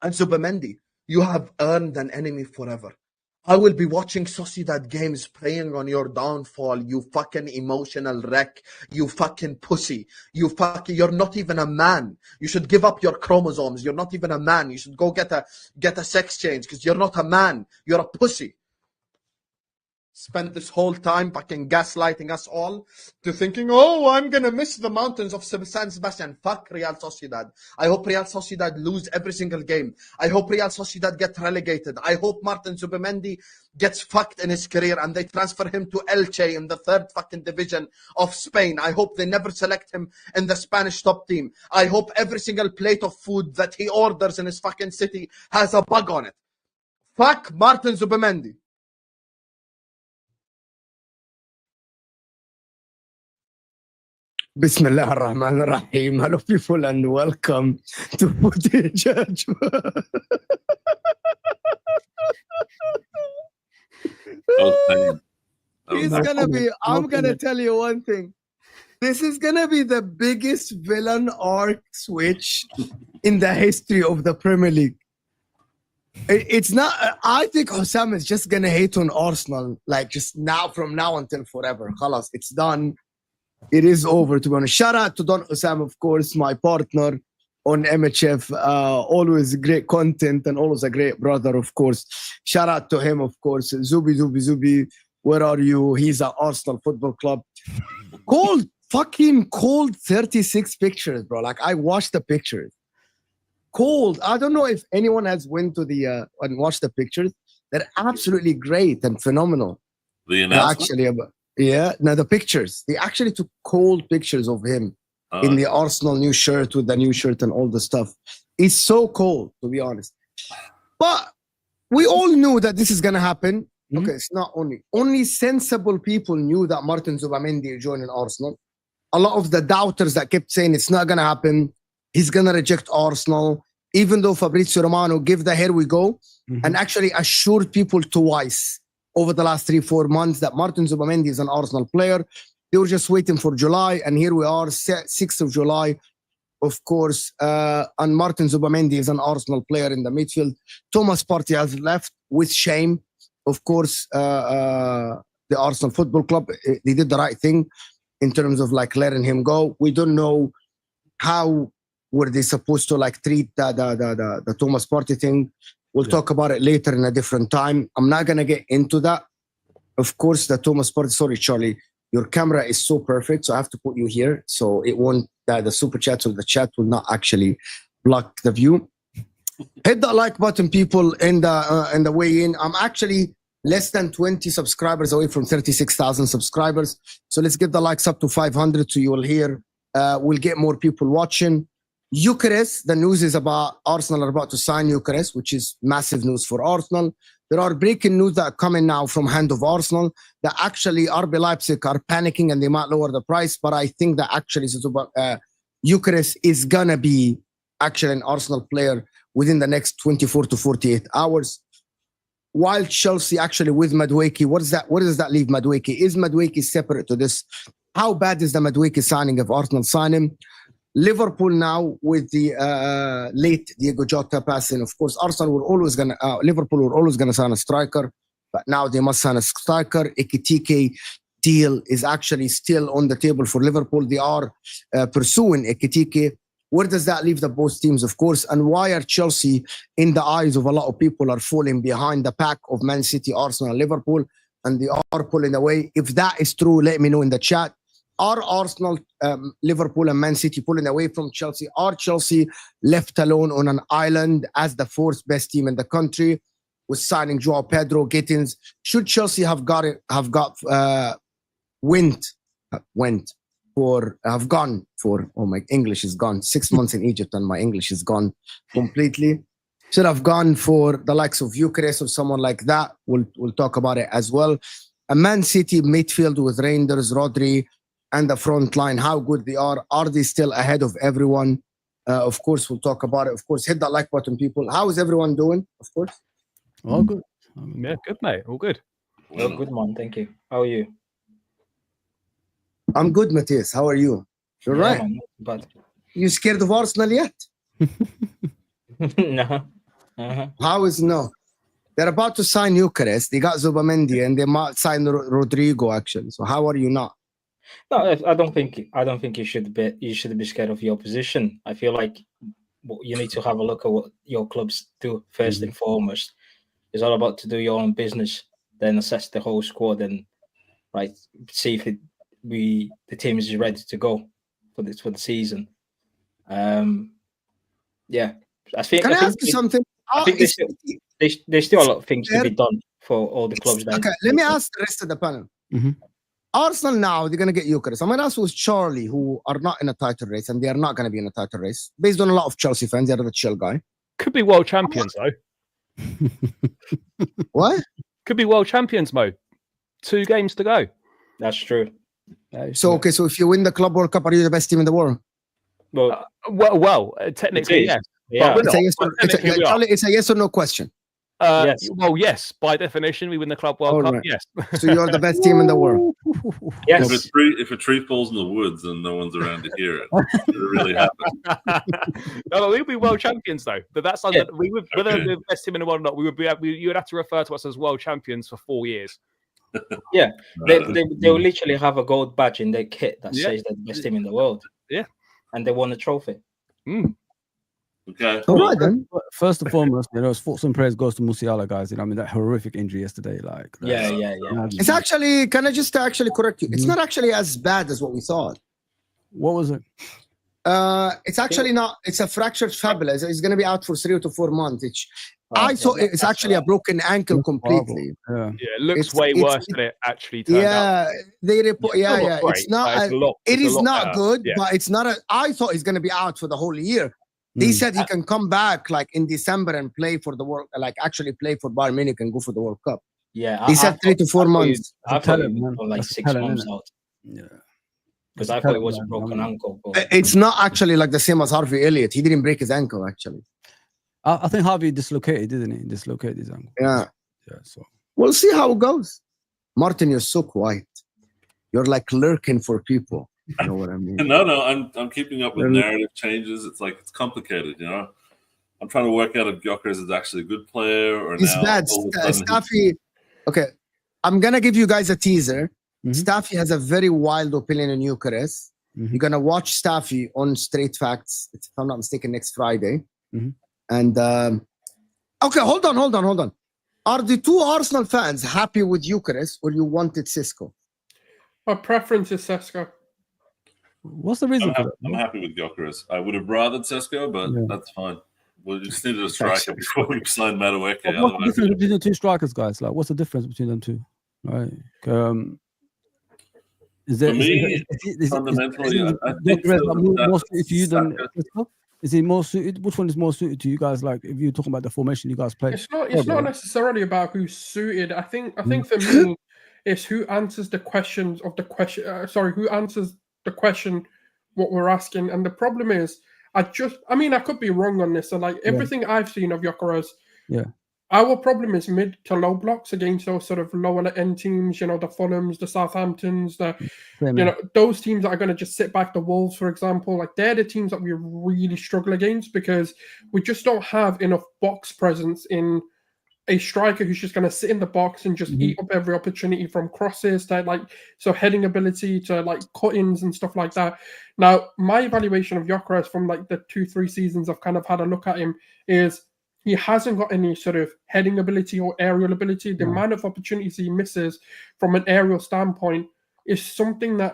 And Zubimendi, you have earned an enemy forever. I will be watching Sociedad games praying on your downfall, you fucking emotional wreck, you fucking pussy, you're not even a man. You should give up your chromosomes. You're not even a man. You should go get a sex change because you're not a man. You're a pussy. Spent this whole time fucking gaslighting us all to thinking, oh, I'm going to miss the mountains of San Sebastian. Fuck Real Sociedad. I hope Real Sociedad lose every single game. I hope Real Sociedad get relegated. I hope Martin Zubimendi gets fucked in his career and they transfer him to Elche in the third fucking division of Spain. I hope they never select him in the Spanish top team. I hope every single plate of food that he orders in his fucking city has a bug on it. Fuck Martin Zubimendi. Bismillah ar-Rahman ar-Rahim. Hello people and welcome to Footage. I'm gonna tell you one thing. This is gonna be the biggest villain arc switch in the history of the Premier League. It's not, I think Hussam is just gonna hate on Arsenal, like just now, from now until forever. Khalas, it's done. It is over, to be honest. Shout out to Don Hussam, of course, my partner on MHF. Always great content and always a great brother, of course. Shout out to him, of course. Zubi, where are you? He's at Arsenal Football Club. Fucking cold 36 pictures, bro. Like, I watched the pictures. Cold. I don't know if anyone has went to the and watched the pictures. They're absolutely great and phenomenal. The announcement? Actually, yeah, now the pictures. They actually took cold pictures of him in the Arsenal new shirt with the new shirt and all the stuff. It's so cold, to be honest. But we all knew that this is going to happen. Mm-hmm. Okay, it's not only sensible people knew that Martin Zubimendi is joining Arsenal. A lot of the doubters that kept saying it's not going to happen, he's going to reject Arsenal, even though Fabrizio Romano gave the here we go and actually assured people twice over the last 3-4 months that Martin Zubimendi is an Arsenal player. They were just waiting for July, and here we are, 6th of July, of course, and Martin Zubimendi is an Arsenal player in the midfield. Thomas Partey has left with shame. Of course, the Arsenal Football Club, they did the right thing in terms of like letting him go. We don't know how were they supposed to like treat the Thomas Partey thing. We'll talk about it later in a different time. I'm not going to get into that. Of course, the Thomas Partey, sorry, Charlie, your camera is so perfect, so I have to put you here. So it won't, the super chat or the chat will not actually block the view. Hit that like button, people, in the way in. I'm actually less than 20 subscribers away from 36,000 subscribers. So let's get the likes up to 500 so you will hear. We'll get more people watching. Gyokeres, the news is about Arsenal are about to sign Gyokeres, which is massive news for Arsenal. There are breaking news that are coming now from hand of Arsenal that actually RB Leipzig are panicking and they might lower the price. But I think that actually Gyokeres is going to be actually an Arsenal player within the next 24 to 48 hours. While Chelsea actually with Madueke, what does that leave Madueke? Is Madueke separate to this? How bad is the Madueke signing if Arsenal sign him? Liverpool now with the late Diego Jota passing. Of course, Liverpool were always gonna sign a striker, but now they must sign a striker. Ekitike deal is actually still on the table for Liverpool. They are pursuing Ekitike. Where does that leave the both teams, of course? And why are Chelsea, in the eyes of a lot of people, are falling behind the pack of Man City, Arsenal, and Liverpool, and they are pulling away? If that is true, let me know in the chat. Are Arsenal, Liverpool, and Man City pulling away from Chelsea? Are Chelsea left alone on an island as the fourth best team in the country with signing João Pedro, Gittens? Should Chelsea have gone for, oh, my English is gone. 6 months in Egypt and my English is gone completely. Should have gone for the likes of Gyokeres or someone like that. We'll talk about it as well. A Man City midfield with Reijnders, Rodri, and the front line, how good they are. Are they still ahead of everyone? Of course, we'll talk about it. Of course, hit that like button, people. How is everyone doing? Of course. All good. Yeah, good, mate. All good. Well, good, man. Thank you. How are you? I'm good, Matthias. How are you? You're right. Man, but You scared of Arsenal yet? no. How is no? They're about to sign Gyokeres. They got Zubimendi and they might sign Rodrigo actually. So how are you not? No, I don't think you should be scared of your position. I feel like you need to have a look at what your clubs do first and foremost. It's all about to do your own business, then assess the whole squad and see if the team is ready to go for the season. Yeah, I think. Can I ask you something? I think there's still a lot of things to be done for all the clubs. Okay, let me ask the rest of the panel. Mm-hmm. Arsenal now, they're going to get Gyokeres. I'm going to ask who's Charlie, who are not in a title race, and they are not going to be in a title race. Based on a lot of Chelsea fans, they're the chill guy. Could be world champions, though. What? Could be world champions, Mo. 2 games to go. That's true. So if you win the Club World Cup, are you the best team in the world? Well, technically, yes. Yeah. But It's a yes or no question. Yes. Well, yes. By definition, we win the Club World Cup. Right. Yes. So you're the best team in the world. Yes. If a tree falls in the woods and no one's around to hear it, it really happens. No, we'll be world champions though. But that's whether the best team in the world or not. You would have to refer to us as world champions for 4 years. Yeah, they will literally have a gold badge in their kit that says they're the best team in the world. Yeah, and they won a trophy. Okay. All right then. First and foremost, thoughts and prayers goes to Musiala, guys. That horrific injury yesterday. Yeah. It's actually, can I just correct you? It's not actually as bad as what we thought. What was it? It's actually not. It's a fractured fibula. It's going to be out for 3 to 4 months. I thought it's actually a broken ankle completely. Yeah, it looks way worse than it actually turned out. They report. Yeah. It's not. It is not good, yeah. But it's not. I thought he's going to be out for the whole year. They said he can come back in December and play for the world, actually play for Bayern Munich and go for the World Cup. Yeah, they said 3 to 4 months. I thought it was 6 months out. Yeah, because I thought it was a broken ankle. But it's not actually the same as Harvey Elliott. He didn't break his ankle actually. I think Harvey dislocated, didn't he? Dislocated his ankle. Yeah. So we'll see how it goes. Martin, you're so quiet. You're lurking for people. You know what I mean? No, I'm keeping up with narrative changes. It's complicated, I'm trying to work out if Gyokeres is actually a good player or it's bad. Staffy. Okay, I'm gonna give you guys a teaser. Staffy has a very wild opinion on Gyokeres. You're gonna watch Staffy on Straight Facts, if I'm not mistaken, next Friday. And okay, hold on. Are the 2 Arsenal fans happy with Gyokeres, or you wanted Sesko? My preference is Sesko. What's the reason for that? I'm happy with Gyokeres. I would have rathered Sesko, but that's fine. We just needed a striker before we signed Madueke. What's the difference between the two strikers, guys? Like, what's the difference between them two? Right? Is there fundamentally? I think more suited to you than Sesko? Is he more suited? Which one is more suited to you guys? Like, if you're talking about the formation you guys play, it's not necessarily about who's suited. I think for me, it's who answers the questions of the question. Who answers the question what we're asking. And the problem is, I could be wrong on this. And like everything I've seen of Gyokeres, our problem is mid to low blocks against those sort of lower end teams, the Fulhams, the Southamptons, those teams that are going to just sit back, the Wolves, for example, like they're the teams that we really struggle against because we just don't have enough box presence in a striker who's just going to sit in the box and just eat up every opportunity from crosses to heading ability to cut-ins and stuff like that. Now, my evaluation of Gyokeres from like the 2-3 seasons I've kind of had a look at him is he hasn't got any sort of heading ability or aerial ability. The amount of opportunities he misses from an aerial standpoint is something that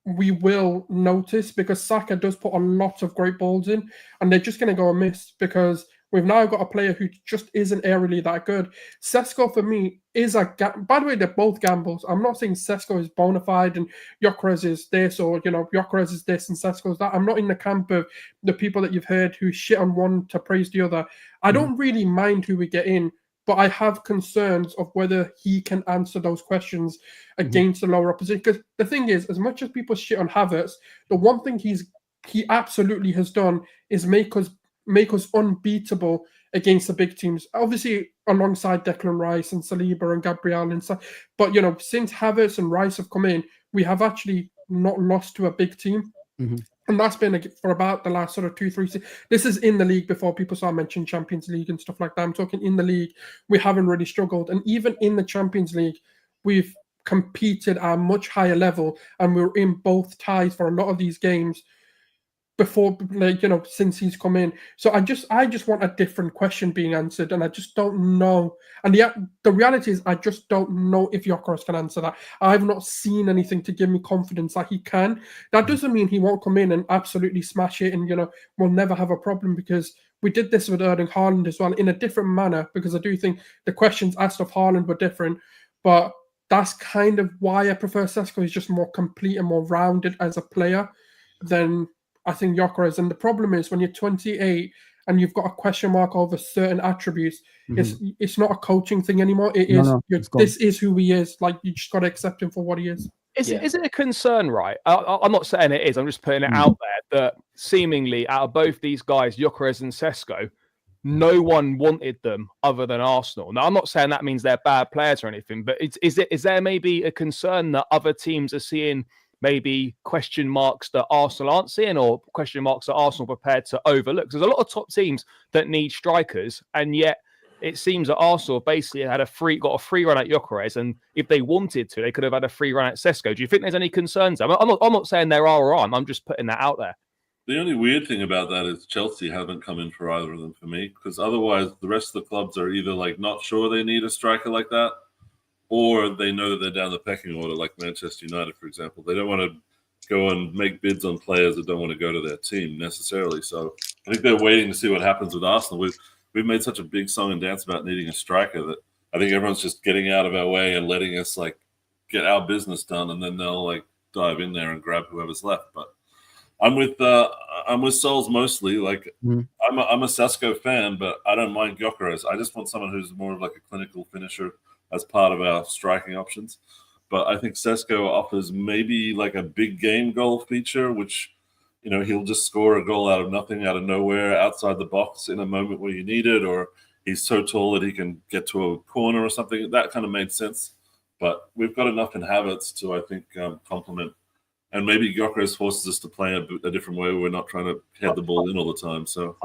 we will notice because Saka does put a lot of great balls in and they're just going to go amiss because we've now got a player who just isn't aerially that good. Sesko, for me, is by the way, they're both gambles. I'm not saying Sesko is bona fide and Gyokeres is this or, Gyokeres is this and Sesko is that. I'm not in the camp of the people that you've heard who shit on one to praise the other. I don't really mind who we get in, but I have concerns of whether he can answer those questions against the lower opposition. Because the thing is, as much as people shit on Havertz, the one thing he absolutely has done is make us unbeatable against the big teams. Obviously, alongside Declan Rice and Saliba and Gabriel and stuff. But since Havertz and Rice have come in, we have actually not lost to a big team. And that's been for about the last sort of 2-3 seasons. This is in the league before people start mentioning Champions League and stuff like that. I'm talking in the league, we haven't really struggled. And even in the Champions League, we've competed at a much higher level and we were in both ties for a lot of these games before, since he's come in. So I just want a different question being answered, and I just don't know. And the reality is, I just don't know if Gyokeres can answer that. I've not seen anything to give me confidence that he can. That doesn't mean he won't come in and absolutely smash it, and we'll never have a problem because we did this with Erling Haaland as well in a different manner. Because I do think the questions asked of Haaland were different, but that's kind of why I prefer Sesko. He's just more complete and more rounded as a player than I think Gyokeres. And the problem is when you're 28 and you've got a question mark over certain attributes, it's not a coaching thing anymore. It is. This is who he is. Like, you just got to accept him for what he is. Is it a concern, right? I'm not saying it is. I'm just putting it out there that seemingly out of both these guys, Gyokeres and Sesko, no one wanted them other than Arsenal. Now, I'm not saying that means they're bad players or anything, but is there maybe a concern that other teams are seeing maybe question marks that Arsenal aren't seeing, or question marks that Arsenal prepared to overlook? There's a lot of top teams that need strikers, and yet it seems that Arsenal basically got a free run at Gyokeres, and if they wanted to, they could have had a free run at Sesko. Do you think there's any concerns? I'm not saying there are or aren't. I'm just putting that out there. The only weird thing about that is Chelsea haven't come in for either of them for me, because otherwise the rest of the clubs are either not sure they need a striker like that, or they know that they're down the pecking order, like Manchester United, for example. They don't want to go and make bids on players that don't want to go to their team necessarily. So I think they're waiting to see what happens with Arsenal. We've made such a big song and dance about needing a striker that I think everyone's just getting out of our way and letting us get our business done, and then they'll dive in there and grab whoever's left. But I'm with Souls mostly. I'm a Sesko fan, but I don't mind Gyokeres. I just want someone who's more of a clinical finisher as part of our striking options. But I think Sesko offers maybe a big game goal feature, which, he'll just score a goal out of nothing, out of nowhere, outside the box in a moment where you need it, or he's so tall that he can get to a corner or something. That kind of made sense. But we've got enough in Havertz to, I think, complement. And maybe Gyokeres forces us to play a different way where we're not trying to head the ball in all the time. So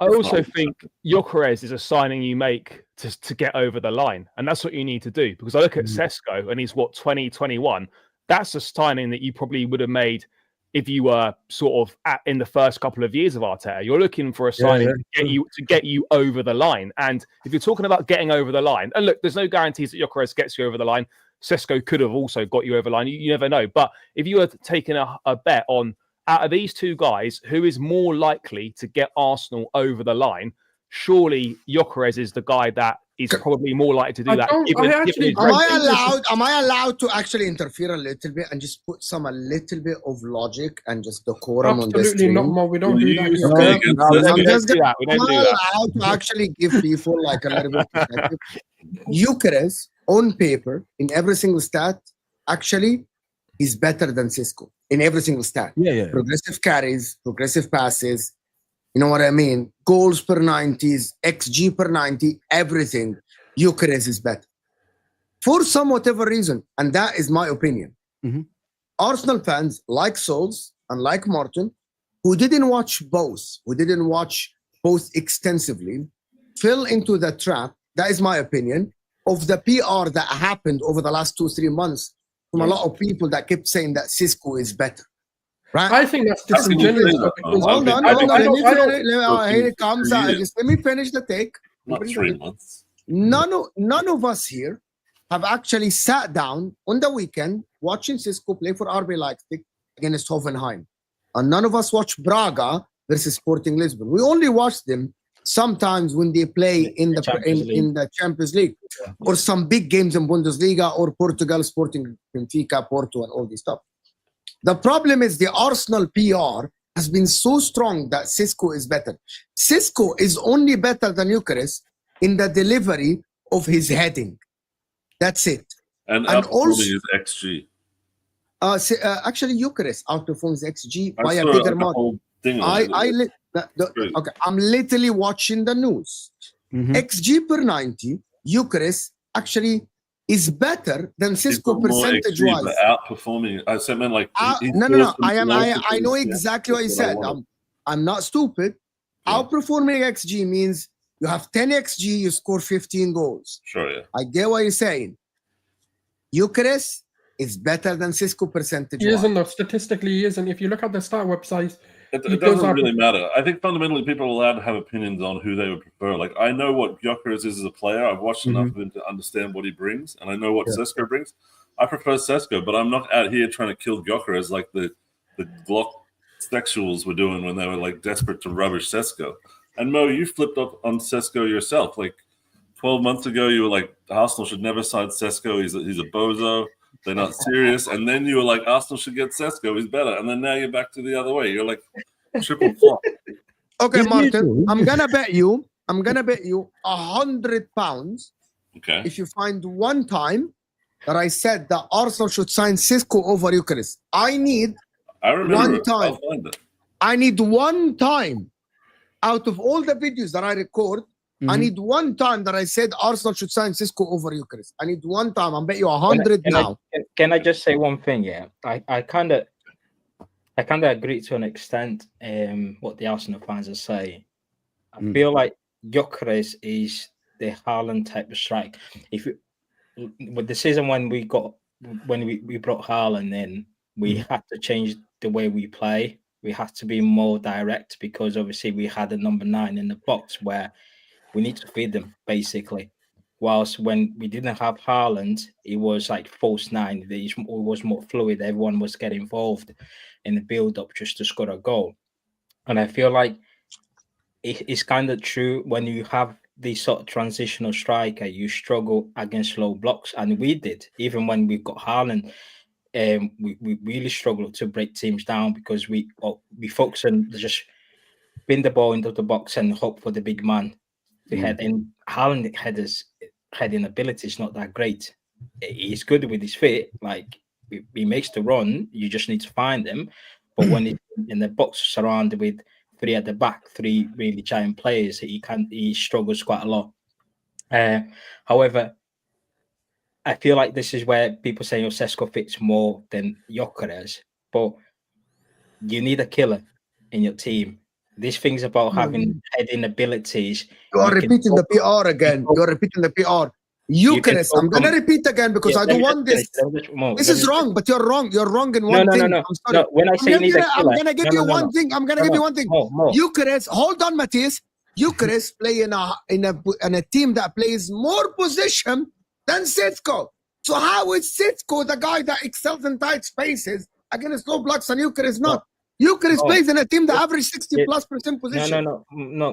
I also think Gyokeres is a signing you make to get over the line. And that's what you need to do. Because I look at Sesko and he's 20, 21. That's a signing that you probably would have made if you were sort of in the first couple of years of Arteta. You're looking for a signing to get you over the line. And if you're talking about getting over the line, and look, there's no guarantees that Gyokeres gets you over the line. Sesko could have also got you over the line. You never know. But if you were taking a bet on, out of these two guys, who is more likely to get Arsenal over the line, surely Gyokeres is the guy that is probably more likely to do that. Am I allowed to actually interfere a little bit and just put a little bit of logic and just decorum on this stream? Absolutely not, Mo. We don't do that. We don't do that. Allowed to actually give people like a little bit of perspective. Gyokeres, on paper, in every single stat, actually is better than Sesko in every single stat. Yeah. Progressive carries, progressive passes. You know what I mean? Goals per 90s, XG per 90, everything. Gyokeres is better. For some whatever reason, and that is my opinion. Mhm. Arsenal fans like Souls and like Martin, who didn't watch both extensively, fell into the trap, that is my opinion, of the PR that happened over the last 2-3 months from a lot of people that kept saying that Sesko is better. Right? I think that's disingenuous. Hold on. Here it comes out. Just let me finish the take. Not 3 months. None of us here have actually sat down on the weekend watching Sesko play for RB Leipzig against Hoffenheim. And none of us watched Braga versus Sporting Lisbon. We only watch them sometimes when they play in the Champions League or some big games in Bundesliga or Portugal, Sporting Benfica, Porto, and all this stuff. The problem is the Arsenal PR has been so strong that Sesko is better. Sesko is only better than Gyokeres in the delivery of his heading. That's it. And also his XG. Actually, Gyokeres outperforms XG by a bigger margin. Okay, I'm literally watching the news. XG per 90, Gyokeres actually is better than Sesko percentage-wise. Outperforming. I said, man, like no. I know exactly what you said. I'm not stupid. Yeah. Outperforming XG means you have 10 XG, you score 15 goals. Sure, yeah. I get what you're saying. Gyokeres is better than Sesko percentage-wise. He isn't, though. Statistically, he isn't. If you look at the stat websites, it doesn't really matter. I think fundamentally people are allowed to have opinions on who they would prefer. Like, I know what Gyokeres is as a player. I've watched enough of him to understand what he brings, and I know what Sesko brings. I prefer Sesko, but I'm not out here trying to kill Gyokeres like the Glock sexuals were doing when they were like desperate to rubbish Sesko. And Mo, you flipped up on Sesko yourself. Like 12 months ago, you were like, Arsenal should never sign Sesko. He's a bozo. They're not serious. And then you were like, Arsenal should get Sesko. He's better. And then now you're back to the other way. You're like, triple flop. Okay, Martin, I'm gonna bet you £100. Okay. If you find one time that I said that Arsenal should sign Sesko over Gyokeres. I need one time. I need one time out of all the videos that I record. I need one time that I said Arsenal should sign Sesko over Gyokeres. I need one time. I'll bet you 100 now. Can I just say one thing? Yeah, I kind of agree to an extent. What the Arsenal fans are saying. I feel like Gyokeres is the Haaland type of strike. With the season when we brought Haaland in, we had to change the way we play. We had to be more direct because obviously we had a number 9 in the box where we need to feed them, basically. Whilst when we didn't have Haaland, it was like false 9. It was more fluid. Everyone was getting involved in the build-up just to score a goal. And I feel like it's kind of true when you have this sort of transitional striker, you struggle against low blocks. And we did. Even when we got Haaland, we really struggled to break teams down because we focus on just pin the ball into the box and hope for the big man. And Haaland heading ability is not that great. He's good with his feet, like he makes the run. You just need to find him. But when he's in the box surrounded with 3 at the back, 3 really giant players, he struggles quite a lot. However, I feel like this is where people say Sesko fits more than Gyokeres, but you need a killer in your team. These things about having heading abilities. You are repeating the PR again. You're repeating the PR. Gyokeres, I'm going to repeat again because I don't want this. This is wrong, but you're wrong. You're wrong in one thing. No. When I say I'm going to give you one thing. I'm going to give you one thing. Gyokeres, hold on, Matthias. Gyokeres play in a team that plays more position than Sesko. So how is Sesko the guy that excels in tight spaces against low blocks and Gyokeres not? Gyokeres plays in a team that average 60+% position. No.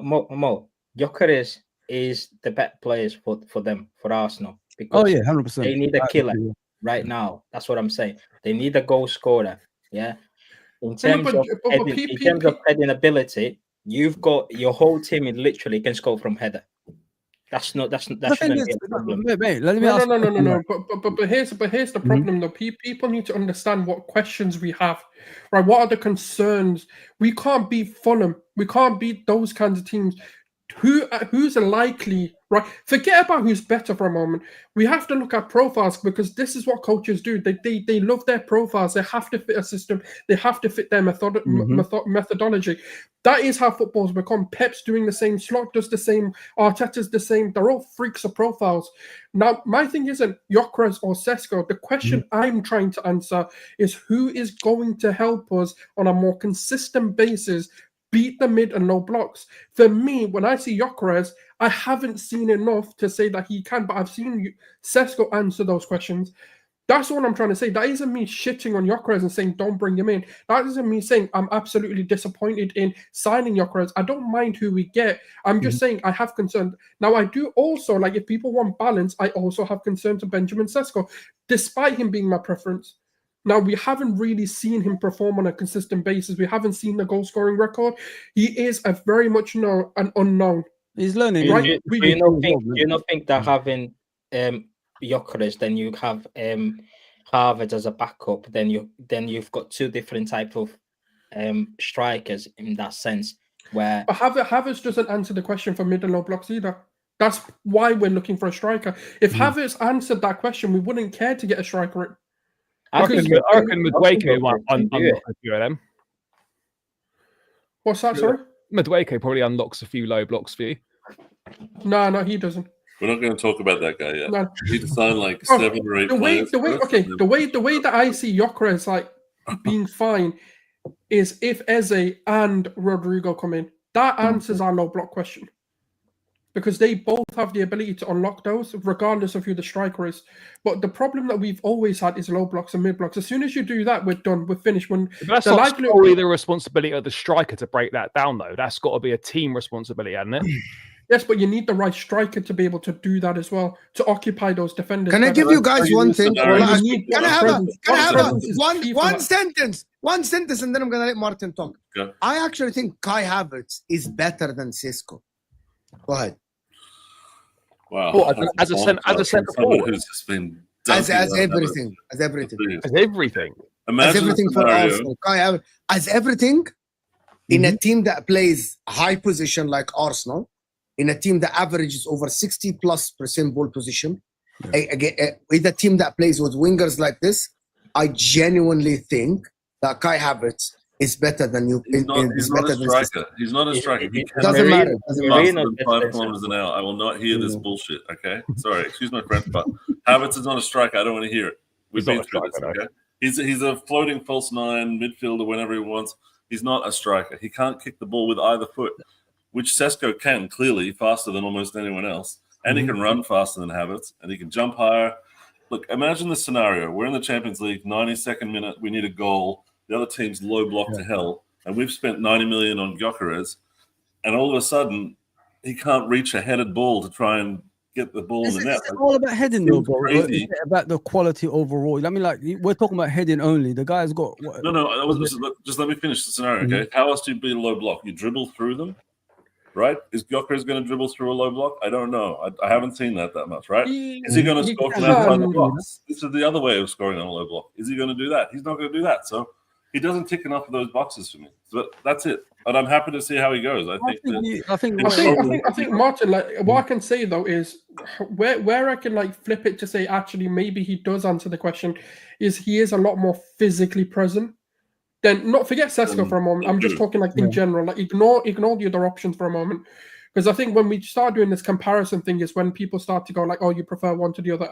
Mo. Gyokeres is the better players for them, for Arsenal. Because Oh yeah, 100%. they need a killer right now. That's what I'm saying. They need a goal scorer. Yeah. In terms of heading ability, you've got your whole team literally can score from header. That shouldn't be a problem. Mate, let me ask No. But here's the problem though. People need to understand what questions we have, right? What are the concerns? We can't beat Fulham. We can't beat those kinds of teams. Who's likely, right? Forget about who's better for a moment. We have to look at profiles because this is what coaches do. They love their profiles. They have to fit a system. They have to fit their methodology. That is how football's become. Pep's doing the same. Slot does the same. Arteta's the same. They're all freaks of profiles. Now, my thing isn't Gyokeres or Sesko. The question I'm trying to answer is who is going to help us on a more consistent basis beat the mid and low blocks. For me, when I see Gyokeres, I haven't seen enough to say that he can, but I've seen Sesko answer those questions. That's all I'm trying to say. That isn't me shitting on Gyokeres and saying don't bring him in. That isn't me saying I'm absolutely disappointed in signing Gyokeres. I don't mind who we get. I'm just saying I have concern. Now, I do also, like, if people want balance, I also have concern to Benjamin Sesko, despite him being my preference. Now, we haven't really seen him perform on a consistent basis. We haven't seen the goal-scoring record. He is a very much an unknown. He's learning. Right? Do you not think that having Gyokeres, then you have Harvard as a backup, then you've got two different type of strikers in that sense. Where but Havertz doesn't answer the question for mid and low blocks either. That's why we're looking for a striker. If Havertz answered that question, we wouldn't care to get a striker in. I reckon Madueke might unlock a few of them. What's that, sorry? Madueke probably unlocks a few low blocks for you. No, he doesn't. We're not going to talk about that guy yet. No. We need to sign like 7 or 8 players. The way that I see Gyokeres like being fine is if Eze and Rodrigo come in. That answers our low block question. Because they both have the ability to unlock those, regardless of who the striker is. But the problem that we've always had is low blocks and mid blocks. As soon as you do that, we're done. We're finished. But that's not solely the responsibility of the striker to break that down, though. That's got to be a team responsibility, hasn't it? Yes, but you need the right striker to be able to do that as well, to occupy those defenders. Can I give you guys one thing? Can I have one sentence? One sentence, and then I'm going to let Martin talk. Okay. I actually think Kai Havertz is better than Sesko. Go ahead. Wow. Well, as a centre forward, who's just been as everything. Imagine everything for Arsenal. Kai Havertz as everything in a team that plays high position like Arsenal, in a team that averages over 60+% ball position, with a team that plays with wingers like this. I genuinely think that Kai Havertz is better than you. He's not a striker. He's not a striker. He doesn't matter. Faster than 5 kilometers an hour. I will not hear this bullshit. Okay, sorry, excuse my French, but Havertz is not a striker. I don't want to hear it. We've been through this. Okay, he's a floating false 9 midfielder whenever he wants. He's not a striker. He can't kick the ball with either foot, which Sesko can clearly faster than almost anyone else, and he can run faster than Havertz, and he can jump higher. Look, imagine the scenario: we're in the Champions League, 92nd minute, we need a goal. The other team's low block to hell, and we've spent 90 million on Gyokeres, and all of a sudden he can't reach a headed ball to try and get the ball in the net. It's all about heading, though, bro. It's about the quality overall. I mean, like, we're talking about heading only. The guy's got just let me finish the scenario, okay? How else do you beat a low block? You dribble through them, right? Is Gyokeres going to dribble through a low block? I don't know. I haven't seen that much, right? Is he going to score from outside the box? This is the other way of scoring on a low block. Is he going to do that? He's not going to do that. So he doesn't tick enough of those boxes for me. So that's it. But I'm happy to see how he goes. I think Martin, like, what I can say though is where I can like flip it to say actually maybe he does answer the question is he is a lot more physically present. Then not forget Sesko for a moment. I'm just talking like in general. Like ignore the other options for a moment. Because I think when we start doing this comparison thing is when people start to go like, oh, you prefer one to the other.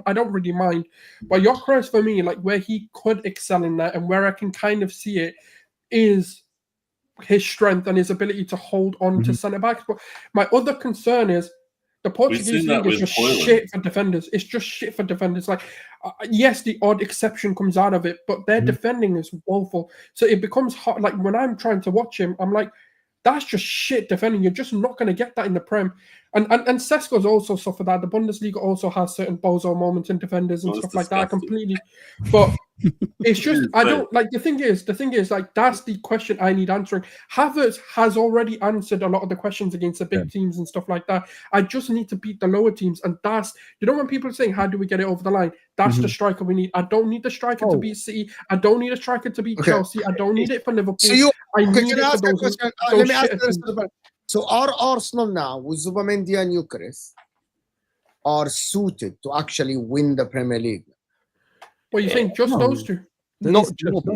I don't really mind. But Gyokeres for me, like where he could excel in that and where I can kind of see it is his strength and his ability to hold on to centre backs. But my other concern is the Portuguese league is just shit for defenders. It's just shit for defenders. Like, yes, the odd exception comes out of it, but their defending is woeful. So it becomes hard. Like when I'm trying to watch him, I'm like, That's just shit defending. You're just not going to get that in the Prem. And Sesko's also suffered that. The Bundesliga also has certain bozo moments in defenders and stuff like that. Completely. But it's just, I don't, like, the thing is, like, that's the question I need answering. Havertz has already answered a lot of the questions against the big teams and stuff like that. I just need to beat the lower teams. And that's, you know, when people are saying, how do we get it over the line? That's the striker we need. I don't need the striker to beat City. I don't need a striker to beat Chelsea. I don't need it for Liverpool. So you, I need it for those. Let me ask you this. So are Arsenal now, with Zubimendi and Gyokeres, are suited to actually win the Premier League? Well, you think just those two? Not just,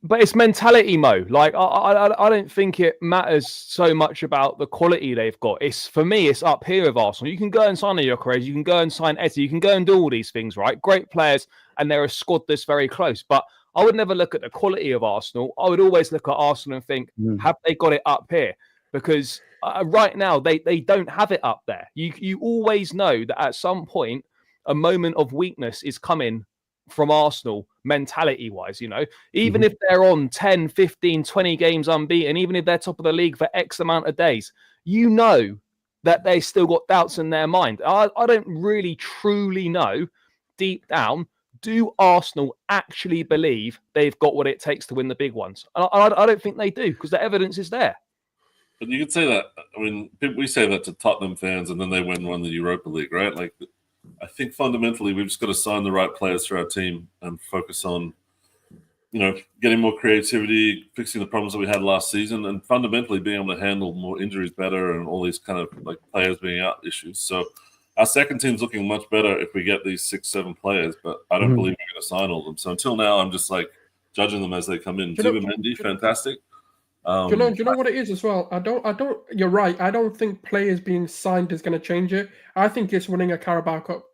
but it's mentality, Mo. Like, I don't think it matters so much about the quality they've got. It's, for me, it's up here with Arsenal. You can go and sign a Gyokeres, you can go and sign Eze, you can go and do all these things, right? Great players, and they're a squad that's very close. But I would never look at the quality of Arsenal. I would always look at Arsenal and think, have they got it up here? Because right now, they don't have it up there. You always know that at some point, a moment of weakness is coming from Arsenal mentality-wise, you know. Even if they're on 10, 15, 20 games unbeaten, even if they're top of the league for X amount of days, you know that they still got doubts in their mind. I don't really truly know deep down, do Arsenal actually believe they've got what it takes to win the big ones? I don't think they do, because the evidence is there. But you could say that. I mean, we say that to Tottenham fans, and then they win one the Europa League, right? Like, I think fundamentally we've just got to sign the right players for our team and focus on, you know, getting more creativity, fixing the problems that we had last season, and fundamentally being able to handle more injuries better and all these kind of like players being out issues. So our second team's looking much better if we get these 6-7 players, but I don't believe we're going to sign all of them. So until now, I'm just like judging them as they come in. Zubimendi, fantastic. Do you know what it is as well? I don't. You're right. I don't think players being signed is going to change it. I think it's winning a Carabao Cup.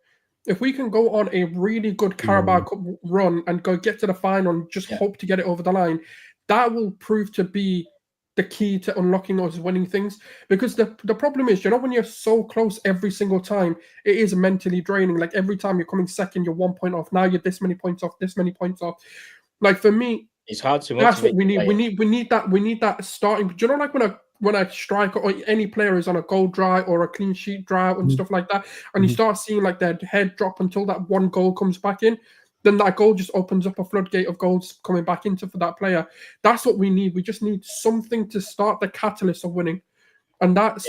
If we can go on a really good Carabao Cup run and go get to the final and just hope to get it over the line, that will prove to be the key to unlocking us winning things. Because the problem is, you know, when you're so close every single time, it is mentally draining. Like, every time you're coming second, you're 1 point off. Now you're this many points off, this many points off. Like, for me, it's hard to. That's what we need. We need that starting. Do you know, like when a striker or any player is on a goal drought or a clean sheet drought and stuff like that, and you start seeing like their head drop until that one goal comes back in, then that goal just opens up a floodgate of goals coming back into for that player. That's what we need. We just need something to start the catalyst of winning, and that's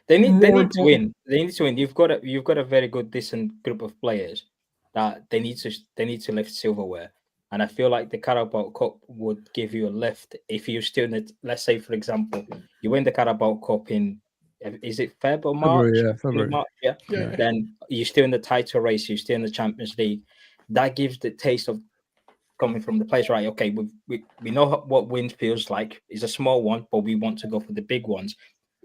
they need to win. They need to win. You've got a very good, decent group of players that they need to lift silverware. And I feel like the Carabao Cup would give you a lift if you still need, let's say, for example, you win the Carabao Cup in, is it February or March? February. March, yeah. Then you're still in the title race, you're still in the Champions League. That gives the taste of coming from the place, right? Okay, we know what win feels like. It's a small one, but we want to go for the big ones.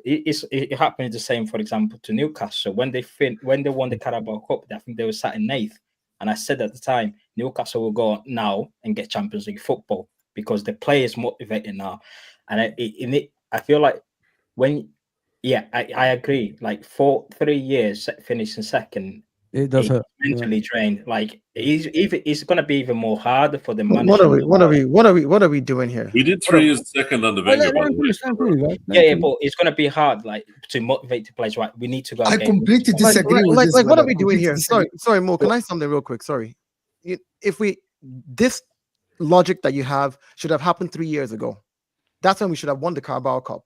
It happened the same, for example, to Newcastle. When they won the Carabao Cup, I think they were sat in 8th. And I said at the time, Newcastle will go now and get Champions League football because the play is motivated now. And I feel like I agree. Like 3 years finishing second, it does hurt. Mentally drained. Like it's going to be even more harder for the manager. What are we doing here? We did 3 years second under Wenger. Yeah, but it's going to be hard, like, to motivate the players. Right, we need to go. I completely disagree with this. Like, what are we doing here? Sorry, Mo. Can I say something real quick? Sorry. This logic that you have should have happened 3 years ago. That's when we should have won the Carabao Cup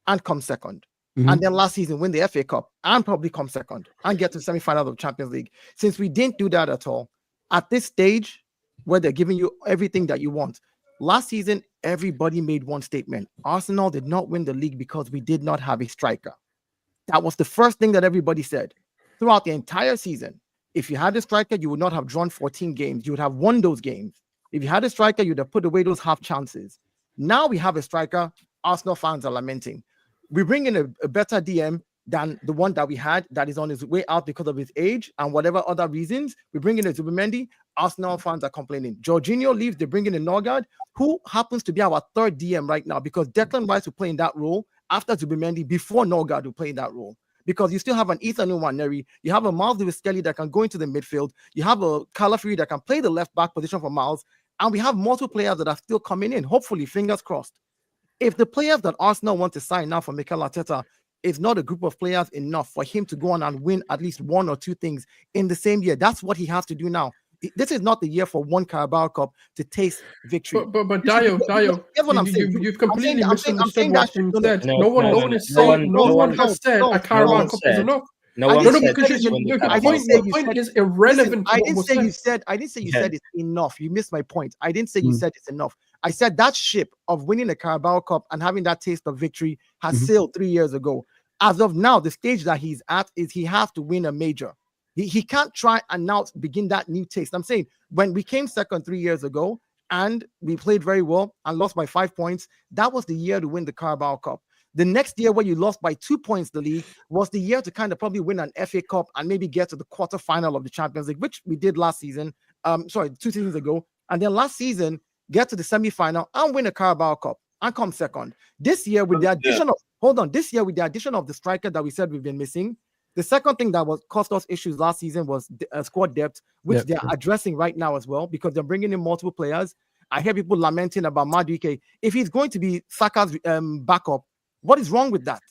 and come second. And then last season win the FA Cup and probably come second and get to the semi-final of the Champions League. Since we didn't do that at all, at this stage where they're giving you everything that you want, last season everybody made one statement: Arsenal did not win the league because we did not have a striker. That was the first thing that everybody said throughout the entire season. If you had a striker, you would not have drawn 14 games. You would have won those games. If you had a striker, you'd have put away those half chances. Now we have a striker. Arsenal fans are lamenting. We bring in a better DM than the one that we had that is on his way out because of his age and whatever other reasons. We bring in a Zubimendi. Arsenal fans are complaining. Jorginho leaves. They bring in a Norgard, who happens to be our third DM right now because Declan Rice will play in that role after Zubimendi, before Norgard will play in that role. Because you still have an Ethan Nwaneri, you have a Miles Lewis-Skelly that can go into the midfield, you have a Calafuri that can play the left back position for Miles, and we have multiple players that are still coming in. Hopefully, fingers crossed. If the players that Arsenal want to sign now for Mikel Arteta is not a group of players enough for him to go on and win at least one or two things in the same year, that's what he has to do now. This is not the year for one Carabao Cup to taste victory. But Dio, you've completely misunderstood what's been said. No one has said a Carabao Cup is enough. Because the point is irrelevant. I didn't say you said it's enough. You missed my point. I didn't say you said it's enough. I said that ship of winning a Carabao Cup and having that taste of victory has sailed 3 years ago. As of now, the stage that he's at is he has to win a major. He can't try and now begin that new taste. I'm saying when we came second 3 years ago and we played very well and lost by 5 points, that was the year to win the Carabao Cup. The next year where you lost by 2 points the league was the year to kind of probably win an FA Cup and maybe get to the quarterfinal of the Champions League, which we did last season. 2 seasons ago. And then last season, get to the semi-final and win a Carabao Cup and come second. This year with the addition of the striker that we said we've been missing, the second thing that cost us issues last season was squad depth, which they're addressing right now as well because they're bringing in multiple players. I hear people lamenting about Madueke. If he's going to be Saka's backup, what is wrong with that?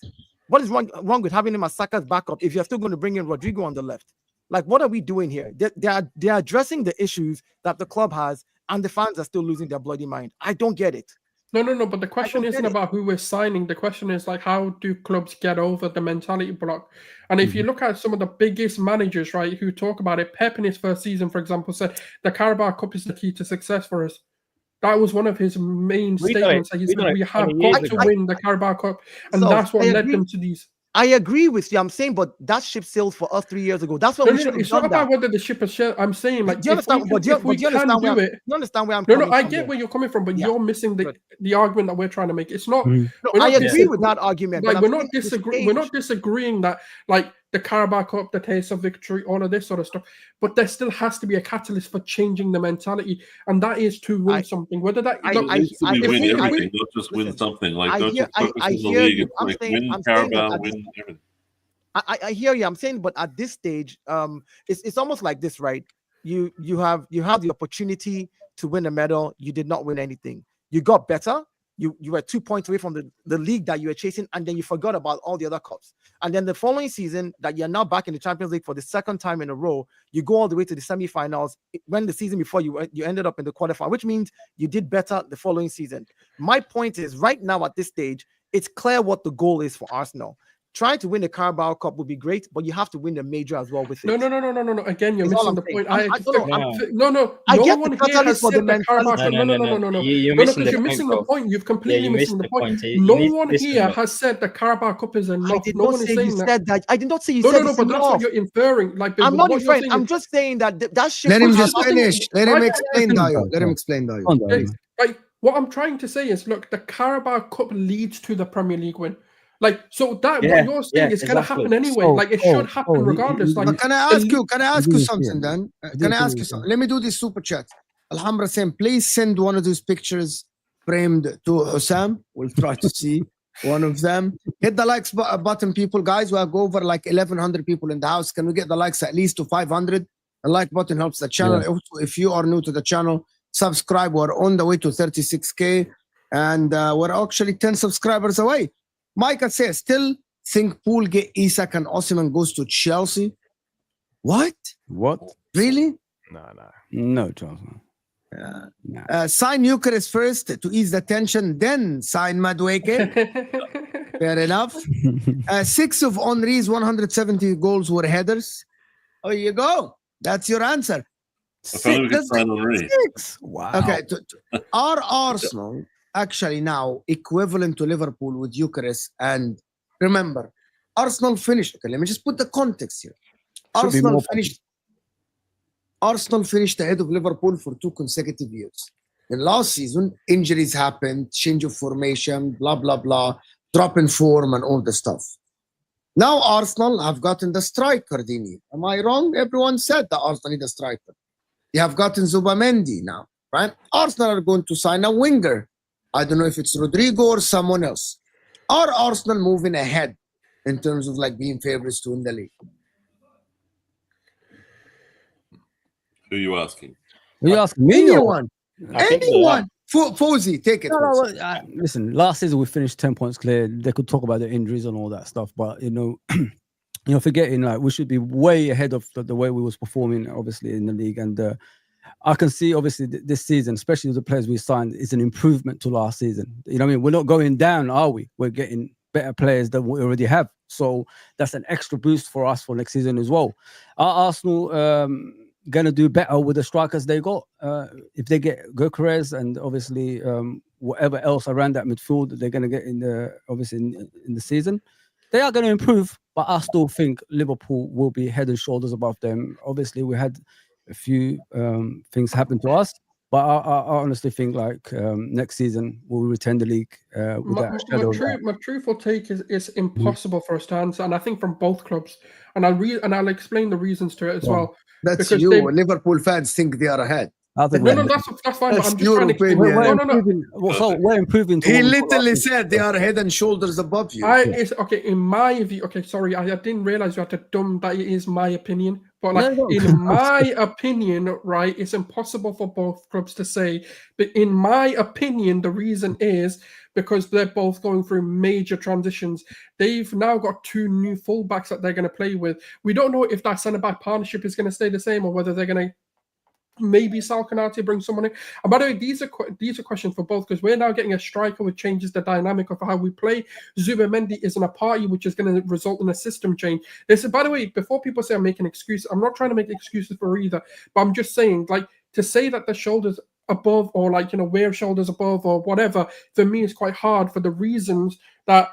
What is wrong with having him as Saka's backup if you're still going to bring in Rodrigo on the left? Like, what are we doing here? They're addressing the issues that the club has, and the fans are still losing their bloody mind. I don't get it. No. But the question isn't about who we're signing. The question is like, how do clubs get over the mentality block? And if you look at some of the biggest managers, right, who talk about it, Pep in his first season, for example, said the Carabao Cup is the key to success for us. That was one of his main statements. He said we have got to win the Carabao Cup, and that's what led them to these. I agree with you. I'm saying, but that ship sailed for us 3 years ago. That's what we should have done. It's not about whether the ship has sailed. I'm saying, like, do you understand? You understand where I'm coming from? I get where you're coming from, but you're missing the argument that we're trying to make. It's not. I agree with that argument. Like, we're not disagreeing. We're not disagreeing that, like, the Carabao Cup, the taste of victory, all of this sort of stuff. But there still has to be a catalyst for changing the mentality, and that is to win something. Whether that win everything, not just win something. Like, don't just focus on the league. It's like win Carabao, win everything. I hear you. I'm saying, but at this stage, it's almost like this, right? You have the opportunity to win a medal. You did not win anything. You got better. You were 2 points away from the league that you were chasing, and then you forgot about all the other cups. And then the following season, that you're now back in the Champions League for the second time in a row, you go all the way to the semi-finals. When the season before you ended up in the quarterfinal, which means you did better the following season. My point is, right now at this stage, it's clear what the goal is for Arsenal. Trying to win the Carabao Cup would be great, but you have to win the major as well with it. No. Again, you're missing the point. I get the catalyst for the Carabao Cup. No. You're missing the point. You've completely missing the point. No one here has said the Carabao Cup is enough. No one is saying that. I did not say you said it's enough. But that's what you're inferring. Like, I'm not inferring. I'm just saying that shit. Let him just finish. Let him explain, Dayo. Let him explain, Dayo. Like, what I'm trying to say is, look, the Carabao Cup leads to the Premier League win. Like, so that what you're saying is going to happen anyway. Like, it should happen regardless. Like, can I ask you something then? Can I ask you something? Let me do this super chat. Alhambra saying, please send one of those pictures framed to Hussam. We'll try to see one of them. Hit the likes button, people. Guys, we have go over like 1,100 people in the house. Can we get the likes at least to 500? The like button helps the channel. Also, if you are new to the channel, subscribe. We're on the way to 36K. And we're actually 10 subscribers away. Michael says, still think Pool get Isak and Osimhen goes to Chelsea. What? Really? No, Charles. Sign Gyokeres first to ease the tension, then sign Madueke. Fair enough. 6 of Henry's 170 goals were headers. Oh, you go. That's your answer. Wow. Okay. Are Arsenal actually now equivalent to Liverpool with Gyokeres? And remember, Arsenal finished. Okay, let me just put the context here. Arsenal finished ahead of Liverpool for 2 consecutive years. In last season, injuries happened, change of formation, blah, blah, blah, drop in form and all the stuff. Now Arsenal have gotten the striker they need. Am I wrong? Everyone said that Arsenal need a striker. They have gotten Zubimendi now, right? Arsenal are going to sign a winger. I don't know if it's Rodrigo or someone else. Are Arsenal moving ahead in terms of like being favorites to win the league? Who are you asking? Who you asking? Anyone. Fozi, take it. Listen, last season we finished 10 points clear. They could talk about the injuries and all that stuff, but forgetting like we should be way ahead of the way we was performing, obviously in the league. And I can see obviously this season, especially with the players we signed, is an improvement to last season. You know what I mean? We're not going down, are we? We're getting better players than we already have. So that's an extra boost for us for next season as well. Are Arsenal gonna do better with the strikers they got? If they get Gyokeres and obviously whatever else around that midfield they're gonna get in the season, they are gonna improve. But I still think Liverpool will be head and shoulders above them. Obviously, we had a few things happen to us, but I honestly think like next season we'll return the league with that shadow. My truthful take is it's impossible for us to answer, and I think from both clubs, and I'll explain the reasons to it as well. That's you. Liverpool fans think they are ahead. No, that's fine. That's I'm just your trying to opinion. We're improving. He literally said they are head and shoulders above you. In my view. Okay, sorry, I didn't realize you had to dumb that it is my opinion. But in my opinion, right, it's impossible for both clubs to say. But in my opinion, the reason is because they're both going through major transitions. They've now got 2 new fullbacks that they're going to play with. We don't know if that centre-back partnership is going to stay the same or whether they're going to maybe Sal Kanate bring someone in. And by the way, these are questions for both, because we're now getting a striker which changes the dynamic of how we play. Zubimendi is in a party which is going to result in a system change. This, by the way, before people say I'm making excuses, I'm not trying to make excuses for either, but I'm just saying, like, to say that the shoulders above or like, we're shoulders above or whatever, for me is quite hard for the reasons that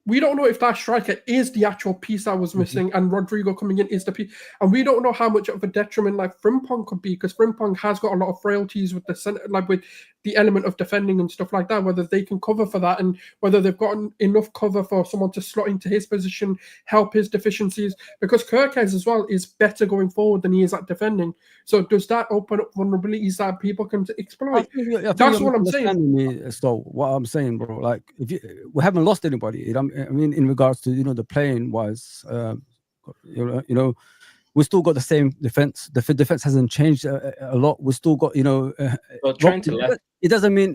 we don't know if that striker is the actual piece that was missing, and Rodrigo coming in is the piece. And we don't know how much of a detriment like Frimpong could be, because Frimpong has got a lot of frailties with the center, like with the element of defending and stuff like that, whether they can cover for that and whether they've gotten enough cover for someone to slot into his position, help his deficiencies, because Gyokeres as well is better going forward than he is at defending. So does that open up vulnerabilities that people can exploit? That's what I'm saying. So what I'm saying, bro, like we haven't lost anybody. I mean, in regards to the playing wise, we still got the same defense. The defense hasn't changed a lot. We still got Trent left. It doesn't mean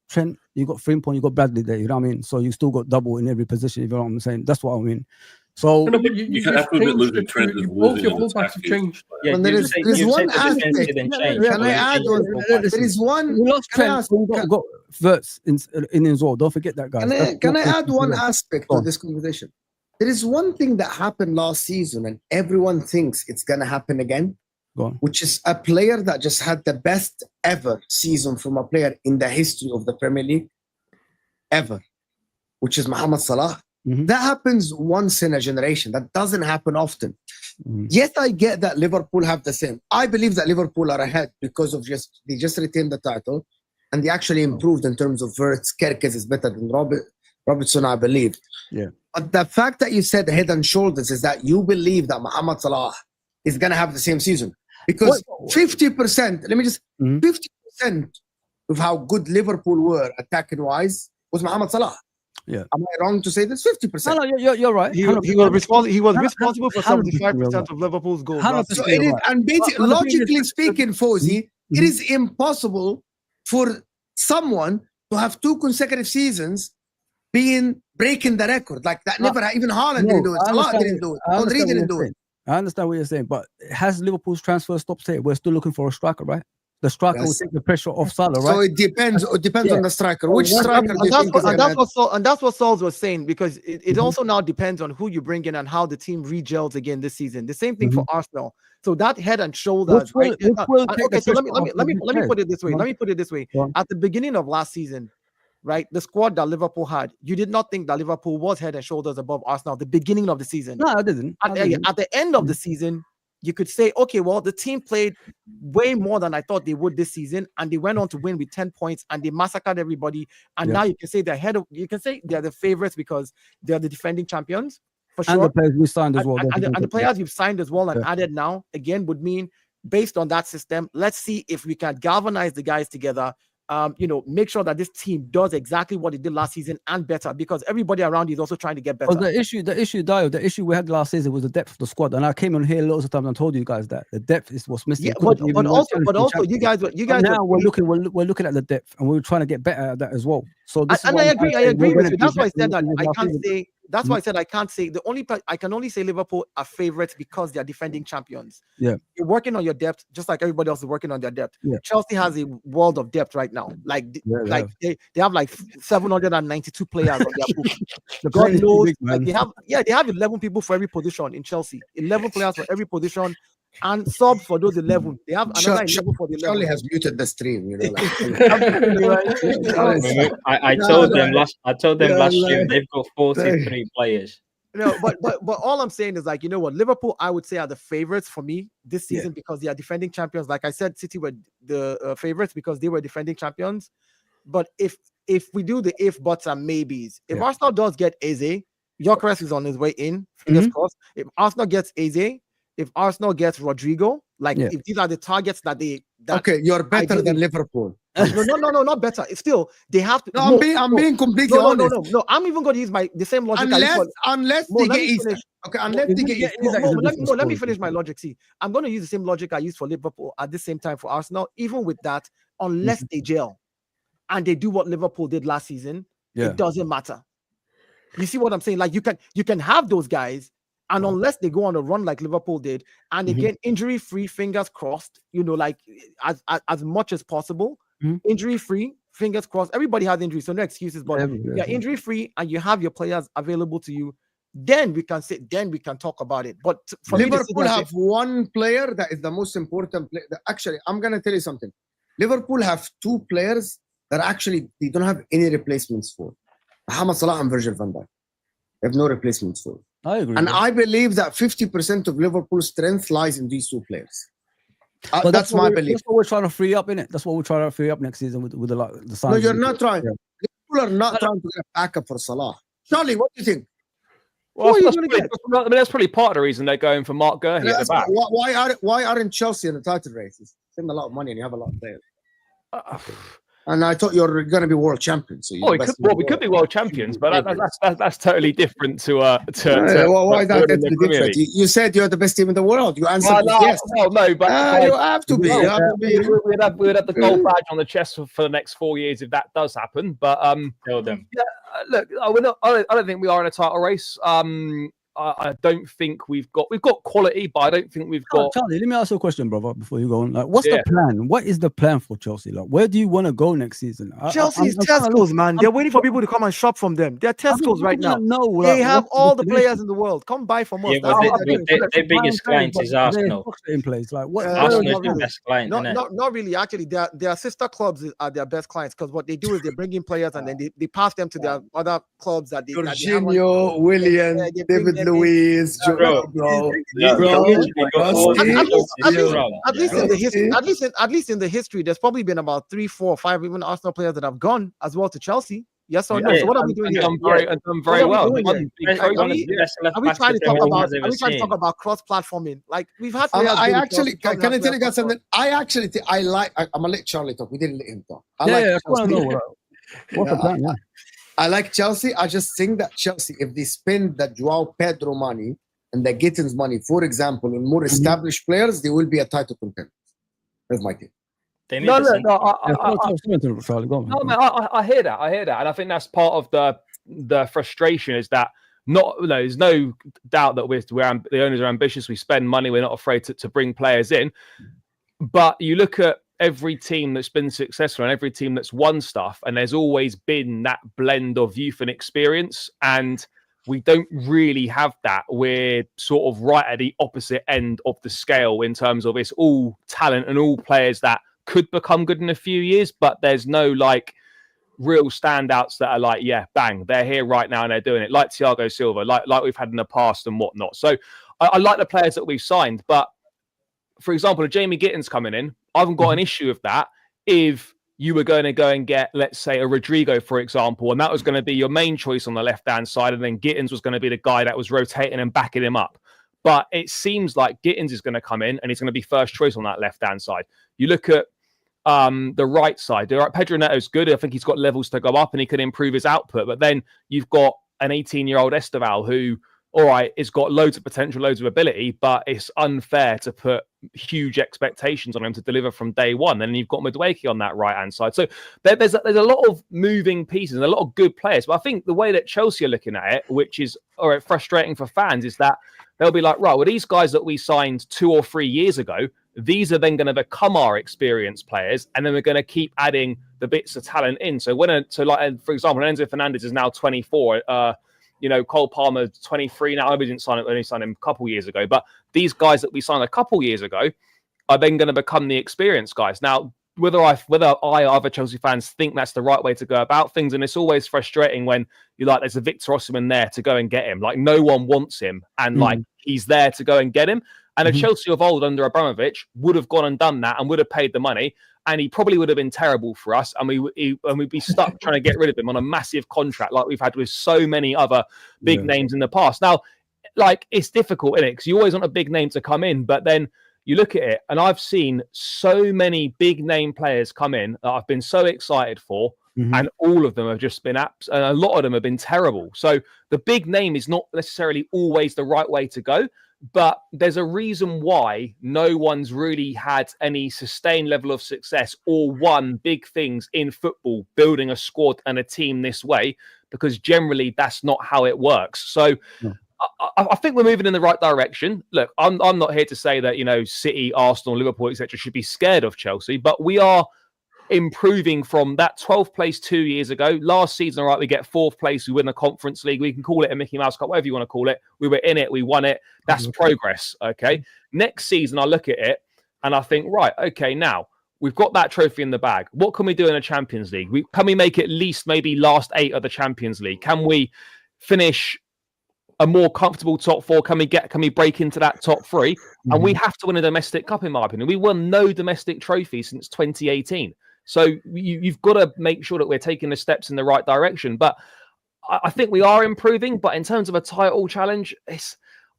Trent. You got Frimpong, you got Bradley there. You know what I mean? So you still got double in every position. You know what I'm saying? That's what I mean. So you can have to admit losing Trent is both your losing fullbacks have changed. Yeah, there's one aspect. Can I add one? There is one. We lost Trent. We got Verts in as well. Don't forget that, guys. Can I add one aspect to this conversation? There is one thing that happened last season, and everyone thinks it's gonna happen again. Go on. Which is a player that just had the best ever season from a player in the history of the Premier League ever, which is Mohamed Salah. Mm-hmm. That happens once in a generation. That doesn't happen often. Mm-hmm. Yet I get that Liverpool have the same. I believe that Liverpool are ahead because of they just retained the title, and they actually improved in terms of Verts. Gyokeres is better than Robertson, I believe. Yeah. But the fact that you said head and shoulders is that you believe that Mohamed Salah is going to have the same season. Because 50%, 50% of how good Liverpool were attacking wise was Mohamed Salah. Yeah. Am I wrong to say this? 50%. No, you're right. He was responsible for 75% of Liverpool's goals. So it is, and basically, logically speaking, Fozi, it is impossible for someone to have 2 consecutive seasons breaking the record like that. Never even Haaland didn't do it. Salah didn't do it. Henry didn't do it. I understand what you're saying, but has Liverpool's transfer stopped here? We're still looking for a striker, right? The striker will take the pressure off Salah, right? So it depends. It depends on the striker. Which striker? And that's what Saul was saying, because it also now depends on who you bring in and how the team regels again this season. The same thing for Arsenal. So that head and shoulders. Right? Okay, so let me put it this way. At the beginning of last season, right, the squad that Liverpool had, you did not think that Liverpool was head and shoulders above Arsenal at the beginning of the season. No, I didn't. At the end of the season, you could say, okay, well, the team played way more than I thought they would this season, and they went on to win with 10 points, and they massacred everybody. And now you can say you can say they're the favorites because they're the defending champions, for sure. And the players we signed as well. And the players you've signed as well and added now, again, would mean, based on that system, let's see if we can galvanize the guys together make sure that this team does exactly what it did last season and better, because everybody around you is also trying to get better. Well, the issue we had last season was the depth of the squad, and I came on here loads of times and told you guys that the depth is what's missing. Yeah, but also, you guys now we're looking at the depth, and we're trying to get better at that as well. So this I agree with you. That's why I said that I can't say. That's why I said I can't say I can only say Liverpool are favorites because they're defending champions. Yeah, you're working on your depth just like everybody else is working on their depth. Yeah. Chelsea has a world of depth right now. They have like 792 players on their book. God knows, they have 11 people for every position in Chelsea. 11 players for every position. And sub for those 11. They have another 11 for the 11. Charlie has muted the stream, I told them last year they've got 43 players. But all I'm saying is, like, Liverpool, I would say, are the favorites for me this season because they are defending champions. Like I said, City were the favorites because they were defending champions. But if we do the if, buts, and maybes, if Arsenal does get Eze, Gyokeres is on his way in. Fingers crossed. If Arsenal gets Eze, if Arsenal gets Rodrigo, if these are the targets that you're better than Liverpool. No, not better. It's still, they have to. No, I'm being completely honest. No. I'm even going to use the same logic. Unless they get easy. Okay, unless they get easy. Let me finish my logic. See, I'm going to use the same logic I used for Liverpool at the same time for Arsenal. Even with that, unless they gel and they do what Liverpool did last season, it doesn't matter. You see what I'm saying? Like, you can have those guys. And unless they go on a run like Liverpool did, and again, injury-free, fingers crossed, as much as possible, injury-free, fingers crossed. Everybody has injuries, so no excuses. But you're injury-free and you have your players available to you, then we can talk about it. But for Liverpool have one player that is the most important player. Actually, I'm gonna tell you something. Liverpool have two players that actually they don't have any replacements for. Mohamed Salah and Virgil van Dijk. They have no replacements for. I agree. And I believe that 50% of Liverpool's strength lies in these two players. But that's my belief. That's what we're trying to free up, innit? That's what we're trying to free up next season with the signs. No, you're not trying. Liverpool are not trying to get a backup for Salah. Charlie, what do you think? Well, that's probably part of the reason they're going for Mark Gurley at the back. Why aren't Chelsea in the title races? Spend a lot of money and you have a lot of players. And I thought you were going to be world champions. So we could be world champions, but that's totally different to why that different? You said you're the best team in the world. You answered yes. Well, no, but you have to be. We'd have the gold badge on the chest for the next 4 years if that does happen. But tell them. Yeah, look, I don't think we are in a title race. I don't think we've got quality, but I don't think we've got. Charlie, let me ask you a question, brother, before you go on. Like, what's the plan? What is the plan for Chelsea? Like, where do you want to go next season? Chelsea is Tesco's, man. They're waiting for people to come and shop from them. They're Tesco's right now. They have all the players in the world. Come buy from us. Their biggest client is Arsenal. In place, like what? Arsenal is the best client. Not really. Actually, their sister clubs are their best clients because what they do is they bring in players and then they pass them to their other clubs that they. Jorginho, William, David Luiz, at least in the history, there's probably been about 3, 4, 5 even Arsenal players that have gone as well to Chelsea. Yes or no? So what are we doing here? Done very well. Are we trying to talk about cross-platforming? Like we've had. Can I tell you guys something? I'm gonna let Charlie talk. We didn't let him talk. What's the plan? Yeah. I like Chelsea. I just think that Chelsea, if they spend the Joao Pedro money and the Gittens money, for example, in more established players, they will be a title contender. That's my team. I hear that. And I think that's part of the frustration is that there's no doubt that the owners are ambitious. We spend money. We're not afraid to bring players in. But you look at every team that's been successful and every team that's won stuff, and there's always been that blend of youth and experience, and we don't really have that. We're sort of right at the opposite end of the scale in terms of it's all talent and all players that could become good in a few years, but there's no like real standouts that are like, yeah, bang, they're here right now and they're doing it, like Thiago Silva, like we've had in the past and whatnot. So I like the players that we've signed, but for example, Jamie Gittens coming in, I haven't got an issue with that. If you were going to go and get, let's say, a Rodrigo, for example, and that was going to be your main choice on the left-hand side, and then Gittens was going to be the guy that was rotating and backing him up. But it seems like Gittens is going to come in and he's going to be first choice on that left-hand side. You look at the right side. Right, Pedro Neto's good. I think he's got levels to go up and he can improve his output. But then you've got an 18-year-old Esteval who, all right, it's got loads of potential, loads of ability, but it's unfair to put huge expectations on him to deliver from day one. And you've got Madueke on that right-hand side. So there's a lot of moving pieces and a lot of good players. But I think the way that Chelsea are looking at it, which is frustrating for fans, is that they'll be like, right, well, these guys that we signed 2 or 3 years ago, these are then going to become our experienced players, and then we're going to keep adding the bits of talent in. So for example, Enzo Fernandez is now 24. Cole Palmer 23 now. We didn't sign him; only signed him a couple years ago. But these guys that we signed a couple years ago are then going to become the experienced guys. Now, whether I or other Chelsea fans think that's the right way to go about things, and it's always frustrating when you're like, there's a Victor Osimhen there to go and get him. Like, no one wants him, and like he's there to go and get him. And if Chelsea of old under Abramovich would have gone and done that and would have paid the money, and he probably would have been terrible for us, and we'd be stuck trying to get rid of him on a massive contract like we've had with so many other big names in the past. Now, like, it's difficult, isn't it? Because you always want a big name to come in, but then you look at it, and I've seen so many big name players come in that I've been so excited for, and all of them have just been and a lot of them have been terrible. So the big name is not necessarily always the right way to go. But there's a reason why no one's really had any sustained level of success or won big things in football, building a squad and a team this way, because generally that's not how it works. So I think we're moving in the right direction. Look, I'm not here to say that, City, Arsenal, Liverpool, etc. should be scared of Chelsea, but we are improving from that 12th place 2 years ago. Last season, all right, we get 4th place, we win the Conference League. We can call it a Mickey Mouse Cup, whatever you want to call it. We were in it, we won it. That's progress, okay? Next season, I look at it and I think, right, okay, now we've got that trophy in the bag. What can we do in a Champions League? Can we make at least maybe last 8 of the Champions League? Can we finish a more comfortable top 4? Can we break into that top 3? And we have to win a domestic cup, in my opinion. We won no domestic trophy since 2018. So you've got to make sure that we're taking the steps in the right direction. But I think we are improving. But in terms of a title challenge,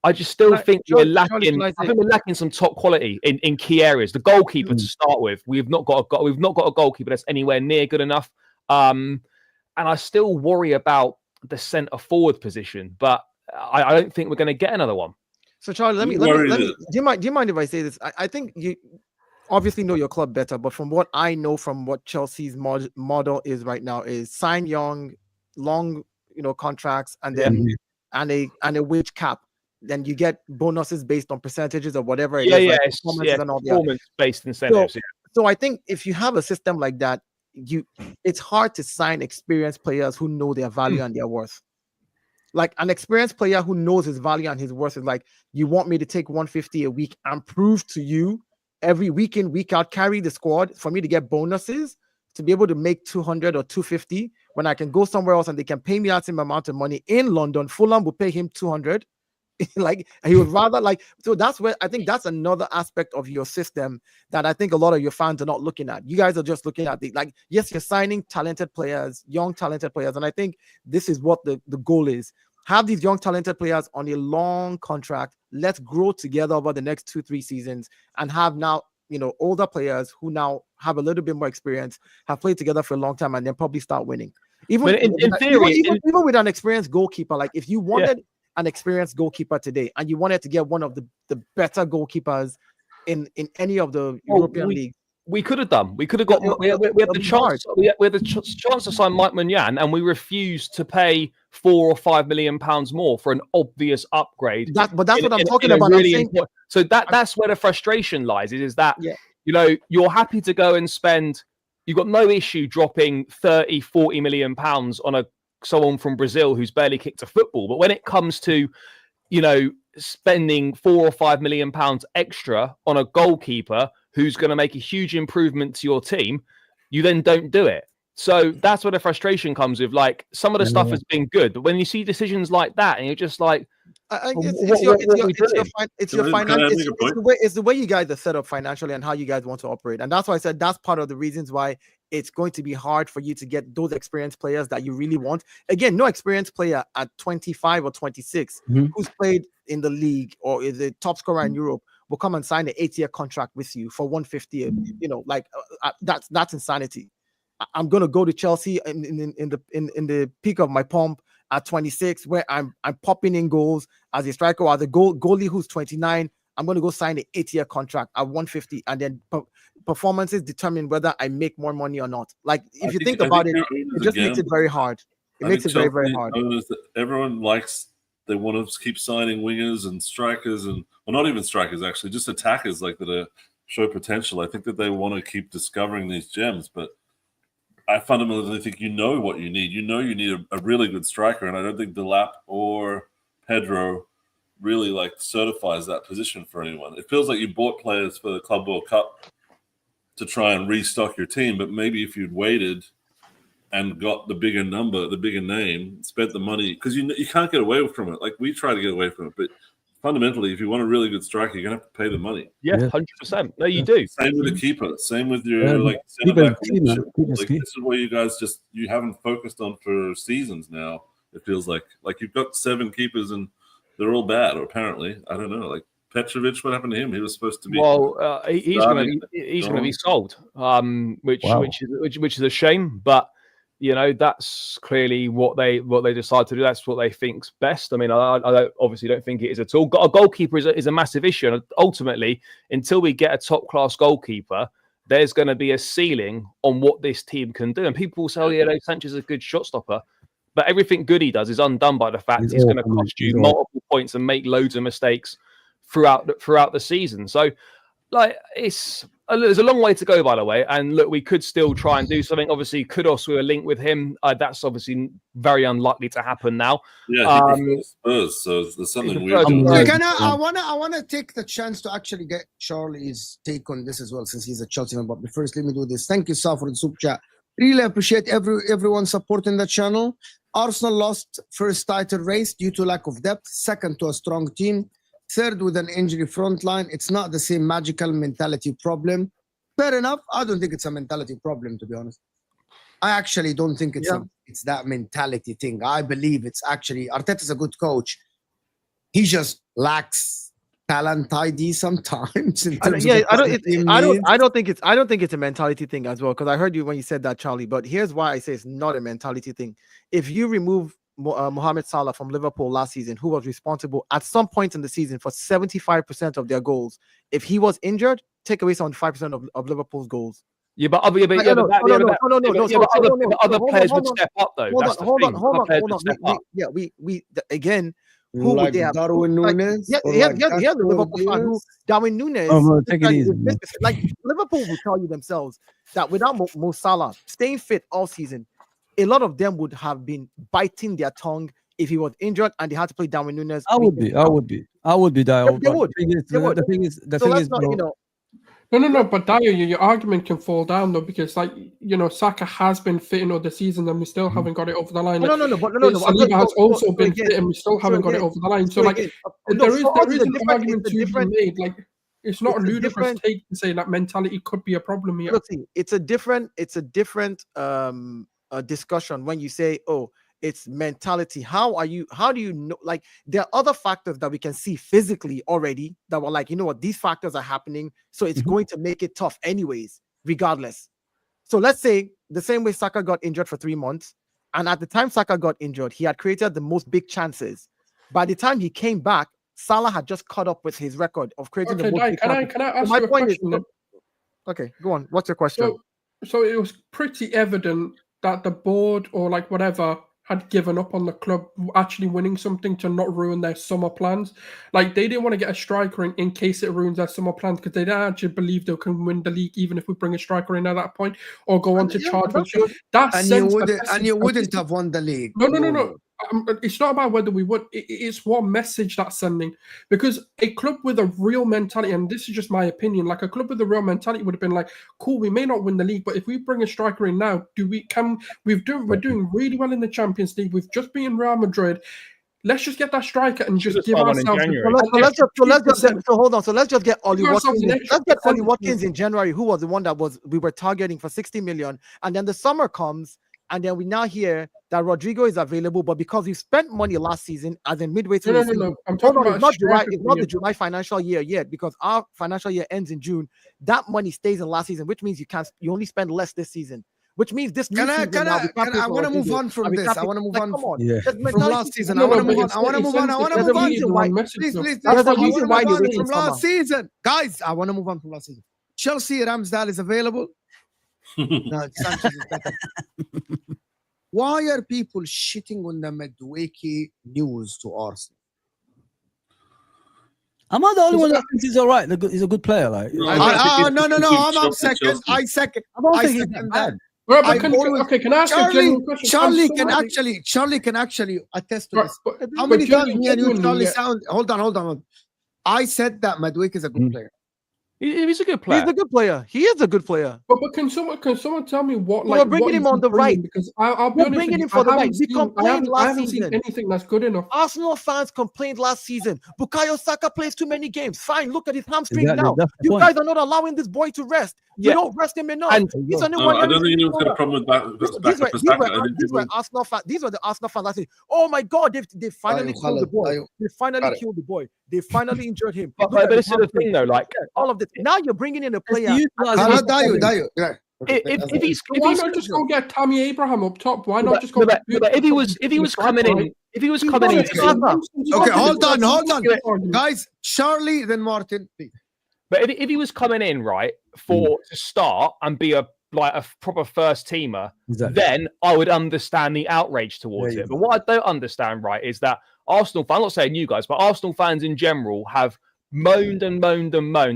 I just still think we're lacking. I think we're lacking some top quality in key areas. The goalkeeper to start with, we've not got a goalkeeper that's anywhere near good enough. And I still worry about the centre forward position. But I don't think we're going to get another one. So Charlie, let me. Do you mind if I say this? I think you obviously know your club better, but from what I know, from what Chelsea's model is right now, is sign young, long, contracts, and then and a wage cap. Then you get bonuses based on percentages or whatever it is. Performance-based incentives. So I think if you have a system like that, it's hard to sign experienced players who know their value and their worth. Like an experienced player who knows his value and his worth is like, you want me to take 150 a week and prove to you every week in, week out, carry the squad for me to get bonuses to be able to make 200 or 250 when I can go somewhere else and they can pay me that same amount of money in London. Fulham will pay him 200. Like, he would rather so that's where I think that's another aspect of your system that I think a lot of your fans are not looking at. You guys are just looking at yes, you're signing talented players, young talented players. And I think this is what the goal is. Have these young talented players on a long contract. Let's grow together over the next 2-3 seasons and have now, older players who now have a little bit more experience, have played together for a long time, and then probably start winning. Even in theory, even with an experienced goalkeeper, like if you wanted an experienced goalkeeper today and you wanted to get one of the better goalkeepers in any of the European leagues, we could have done. We could have got. We had the chance. We had the chance to sign Mike Maignan, and we refused to pay £4 or £5 million more for an obvious upgrade. But that's what I'm talking about. Really so that's where the frustration lies. Is that you're happy to go and spend. You've got no issue dropping 30, 40 million pounds on someone from Brazil who's barely kicked a football. But when it comes to, spending £4 or £5 million extra on a goalkeeper who's going to make a huge improvement to your team, you then don't do it. So that's where the frustration comes with. Like, some of the stuff has been good, but when you see decisions like that, and you're just like, it's the way you guys are set up financially and how you guys want to operate. And that's why I said that's part of the reasons why it's going to be hard for you to get those experienced players that you really want. Again, no experienced player at 25 or 26 who's played in the league or is a top scorer in Europe will come and sign an 8-year contract with you for 150. You know, like that's insanity. I'm gonna go to Chelsea in the peak of my pump at 26, where I'm popping in goals as a striker, or the goalie who's 29. I'm going to go sign an 8-year contract at 150, and then performances determine whether I make more money or not. Like, if you think about it, it just makes it very hard. It makes it very, very hard. Everyone they want to keep signing wingers and strikers, and well, not even strikers, actually, just attackers like that show potential. I think that they want to keep discovering these gems, but I fundamentally think you know what you need. You know you need a really good striker, and I don't think Delap or Pedro really like certifies that position for anyone. It feels like you bought players for the Club World Cup to try and restock your team, but maybe if you'd waited and got the bigger number, the bigger name, spent the money, because you can't get away from it. Like, we try to get away from it, but fundamentally, if you want a really good striker, you're gonna have to pay the money. Yeah, 100%. No, you do. Same with the keeper. Same with your center back. Like, this is where you guys you haven't focused on for seasons now. It feels like you've got 7 keepers and they're all bad, or apparently. I don't know. Like Petrovic, what happened to him? He was supposed to be. Well, he's going to be sold, which is a shame. But you know, that's clearly what they decide to do. That's what they think's best. I mean, I obviously don't think it is at all. A goalkeeper is a massive issue, and ultimately, until we get a top class goalkeeper, there's going to be a ceiling on what this team can do. And people will say, "Oh, yeah, Sanchez is a good shot stopper." But everything good he does is undone by the fact he's going to cost you multiple points and make loads of mistakes throughout the season. So, like, there's a long way to go, by the way. And look, we could still try and do something. Obviously, Kudos, we were linked with him. That's obviously very unlikely to happen now. Yeah, he Spurs, so there's something weird. I want to take the chance to actually get Charlie's take on this as well, since he's a Chelsea fan. But first, let me do this. Thank you, Sal, for the super chat. Really appreciate everyone supporting the channel. Arsenal lost first title race due to lack of depth, second to a strong team, third with an injury front line. It's not the same magical mentality problem. Fair enough. I don't think it's a mentality problem, to be honest. I actually don't think it's that mentality thing. I believe it's actually Arteta's a good coach. He just lacks talent ID sometimes. I don't think it's a mentality thing as well, because I heard you when you said that, Charlie. But here's why I say it's not a mentality thing. If you remove Mohamed Salah from Liverpool last season, who was responsible at some point in the season for 75% of their goals, if he was injured, take away 75% of Liverpool's goals. Yeah, but other players would step up though. Hold on. Yeah, we again. Who like would they have? Darwin Núñez? Yeah, the Liverpool fan who Darwin Núñez. Take it easy. Like Liverpool will tell you themselves that without Mo Salah staying fit all season, a lot of them would have been biting their tongue if he was injured and they had to play Darwin Núñez. I would be. They would. The thing is, bro, No, but Dio, your argument can fall down though, because Saka has been fit in all the season and we still haven't got it over the line. No. Saliba has also been fit and we still haven't got it over the line. So there is an argument to be made. Like, it's not a ludicrous take to say that mentality could be a problem here. Look, it's a different discussion when you say, oh, it's mentality. How do you know? Like, there are other factors that we can see physically already that were like, you know what, these factors are happening, so it's going to make it tough anyways, regardless. So let's say the same way Saka got injured for 3 months, and at the time Saka got injured, he had created the most big chances. By the time he came back, Salah had just caught up with his record of creating the most big chances. Can I ask you a question? Okay, go on. What's your question? So it was pretty evident that the board or like whatever had given up on the club actually winning something to not ruin their summer plans. Like, they didn't want to get a striker in case it ruins their summer plans, because they don't actually believe they can win the league even if we bring a striker in at that point or go on to charge. You wouldn't have won the league. No. It's not about whether we would. It's what message that's sending. Because a club with a real mentality, and this is just my opinion, like a club with a real mentality would have been like, cool, we may not win the league, but if we bring a striker in now, we're doing really well in the Champions League. We've just beaten Real Madrid. Let's just get that striker and just give ourselves. Hold on. So let's just get Ollie Watkins. Let's get Ollie Watkins in January, who was the one that we were targeting for 60 million, and then the summer comes. and then we now hear that Rodrigo is available, but because we spent money last season, as in midway through the season, No. I'm talking about it's not July. It's not the July financial year yet, because our financial year ends in June. That money stays in last season, which means you only spend less this season. Which means this new season now, I want to move on from this. I want to move on from last season. I want to move on. I want to move on. I want to move on. Please. There's a reason why you waiting from last season, guys. I want to move on from last season. Chelsea Ramsdale is available. No, Sanchez is better. Why are people shitting on the Madueke news to Arsenal? Am I the only one that thinks he's all right? He's a good player. Like, no. I'm second. I second. I don't think he's that bad. Right, can I ask a general question? Charlie can actually attest to this. How many times me and you, Charlie, sound? Hold on. I said that Madueke is a good player. He's a good player. He's a good player. He is a good player. But can someone tell me what? We're bringing him on the right, because I'll be honest, bringing him for the right. We complained last season. I haven't seen anything that's good enough. Arsenal fans complained last season. Bukayo Saka plays too many games. Fine, look at his hamstring now. You guys are not allowing this boy to rest. You don't rest him enough. And I don't think anyone's got a problem with that. These were Arsenal fans. These were the Arsenal fans last season. Oh my God, they finally killed the boy. They finally killed the boy. They finally injured him. But this is the thing, though. Like all of this. Now you're bringing in a player. If he's why not just go get Tammy Abraham up top? Why not just go? If he was coming in, okay, hold on, guys. Charlie, then Martin, please. But if he was coming in right to start and be a proper first teamer, then I would understand the outrage towards it. But what I don't understand, right, is that Arsenal fans, I'm not saying you guys, but Arsenal fans in general have moaned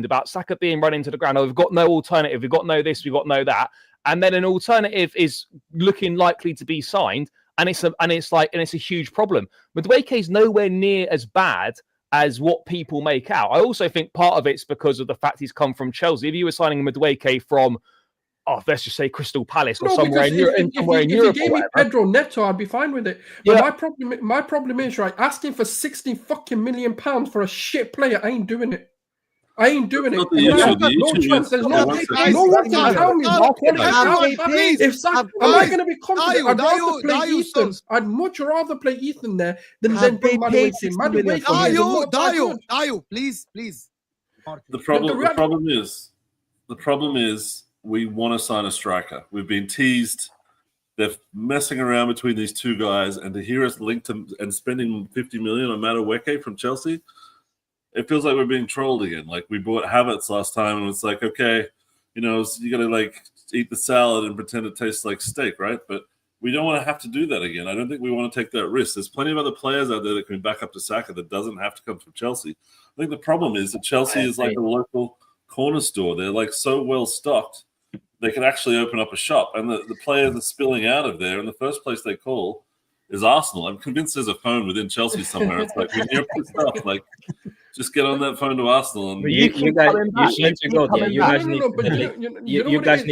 about Saka being run into the ground. Oh, we've got no alternative. We've got no this. We've got no that. And then an alternative is looking likely to be signed, and it's a huge problem. Madueke is nowhere near as bad as what people make out. I also think part of it's because of the fact he's come from Chelsea. If you were signing Madueke from, let's just say Crystal Palace or somewhere in Europe. If you gave me Pedro Neto, I'd be fine with it. But my problem is, right, asking for 60 fucking million pounds for a shit player, I ain't doing it. I ain't doing it. No chance. There's no one can tell me. Am I going to be confident? I'd rather play Ethan. I'd much rather play Ethan there than bring Madueke. Dayo, please. The problem is we want to sign a striker. We've been teased. They're messing around between these two guys, and to hear us linked to and spending 50 million on Madueke from Chelsea, it feels like we're being trolled again. Like we bought Havertz last time, and it's like, okay, you got to eat the salad and pretend it tastes like steak, right? But we don't want to have to do that again. I don't think we want to take that risk. There's plenty of other players out there that can back up to Saka that doesn't have to come from Chelsea. I think the problem is that Chelsea is like a local corner store. They're so well stocked, they can actually open up a shop. And the players are spilling out of there. And the first place they call is Arsenal. I'm convinced there's a phone within Chelsea somewhere. It's like, when you're pissed off, just get on that phone to Arsenal. And you guys need to go there. You guys need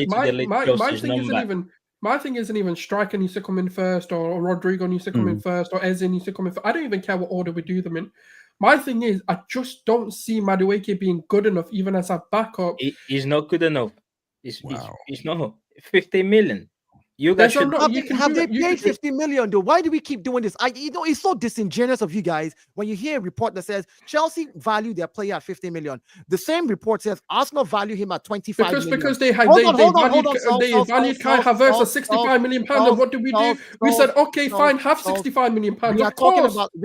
to delete Chelsea's number. My thing isn't even Striker needs to come in first, or Rodrigo needs to come in first, or Eze needs to come in first. I don't even care what order we do them in. My thing is, I just don't see Madueke being good enough, even as a backup. He's not good enough. He's not 50 million. You guys should have they paid 50 million though? Why do we keep doing this? It's so disingenuous of you guys when you hear a report that says Chelsea value their player at 50 million. The same report says Arsenal value him at 25 million. Because they valued Kai Havertz at 65 million pounds. And what did we do? We said, okay, fine, have 65 million pounds. We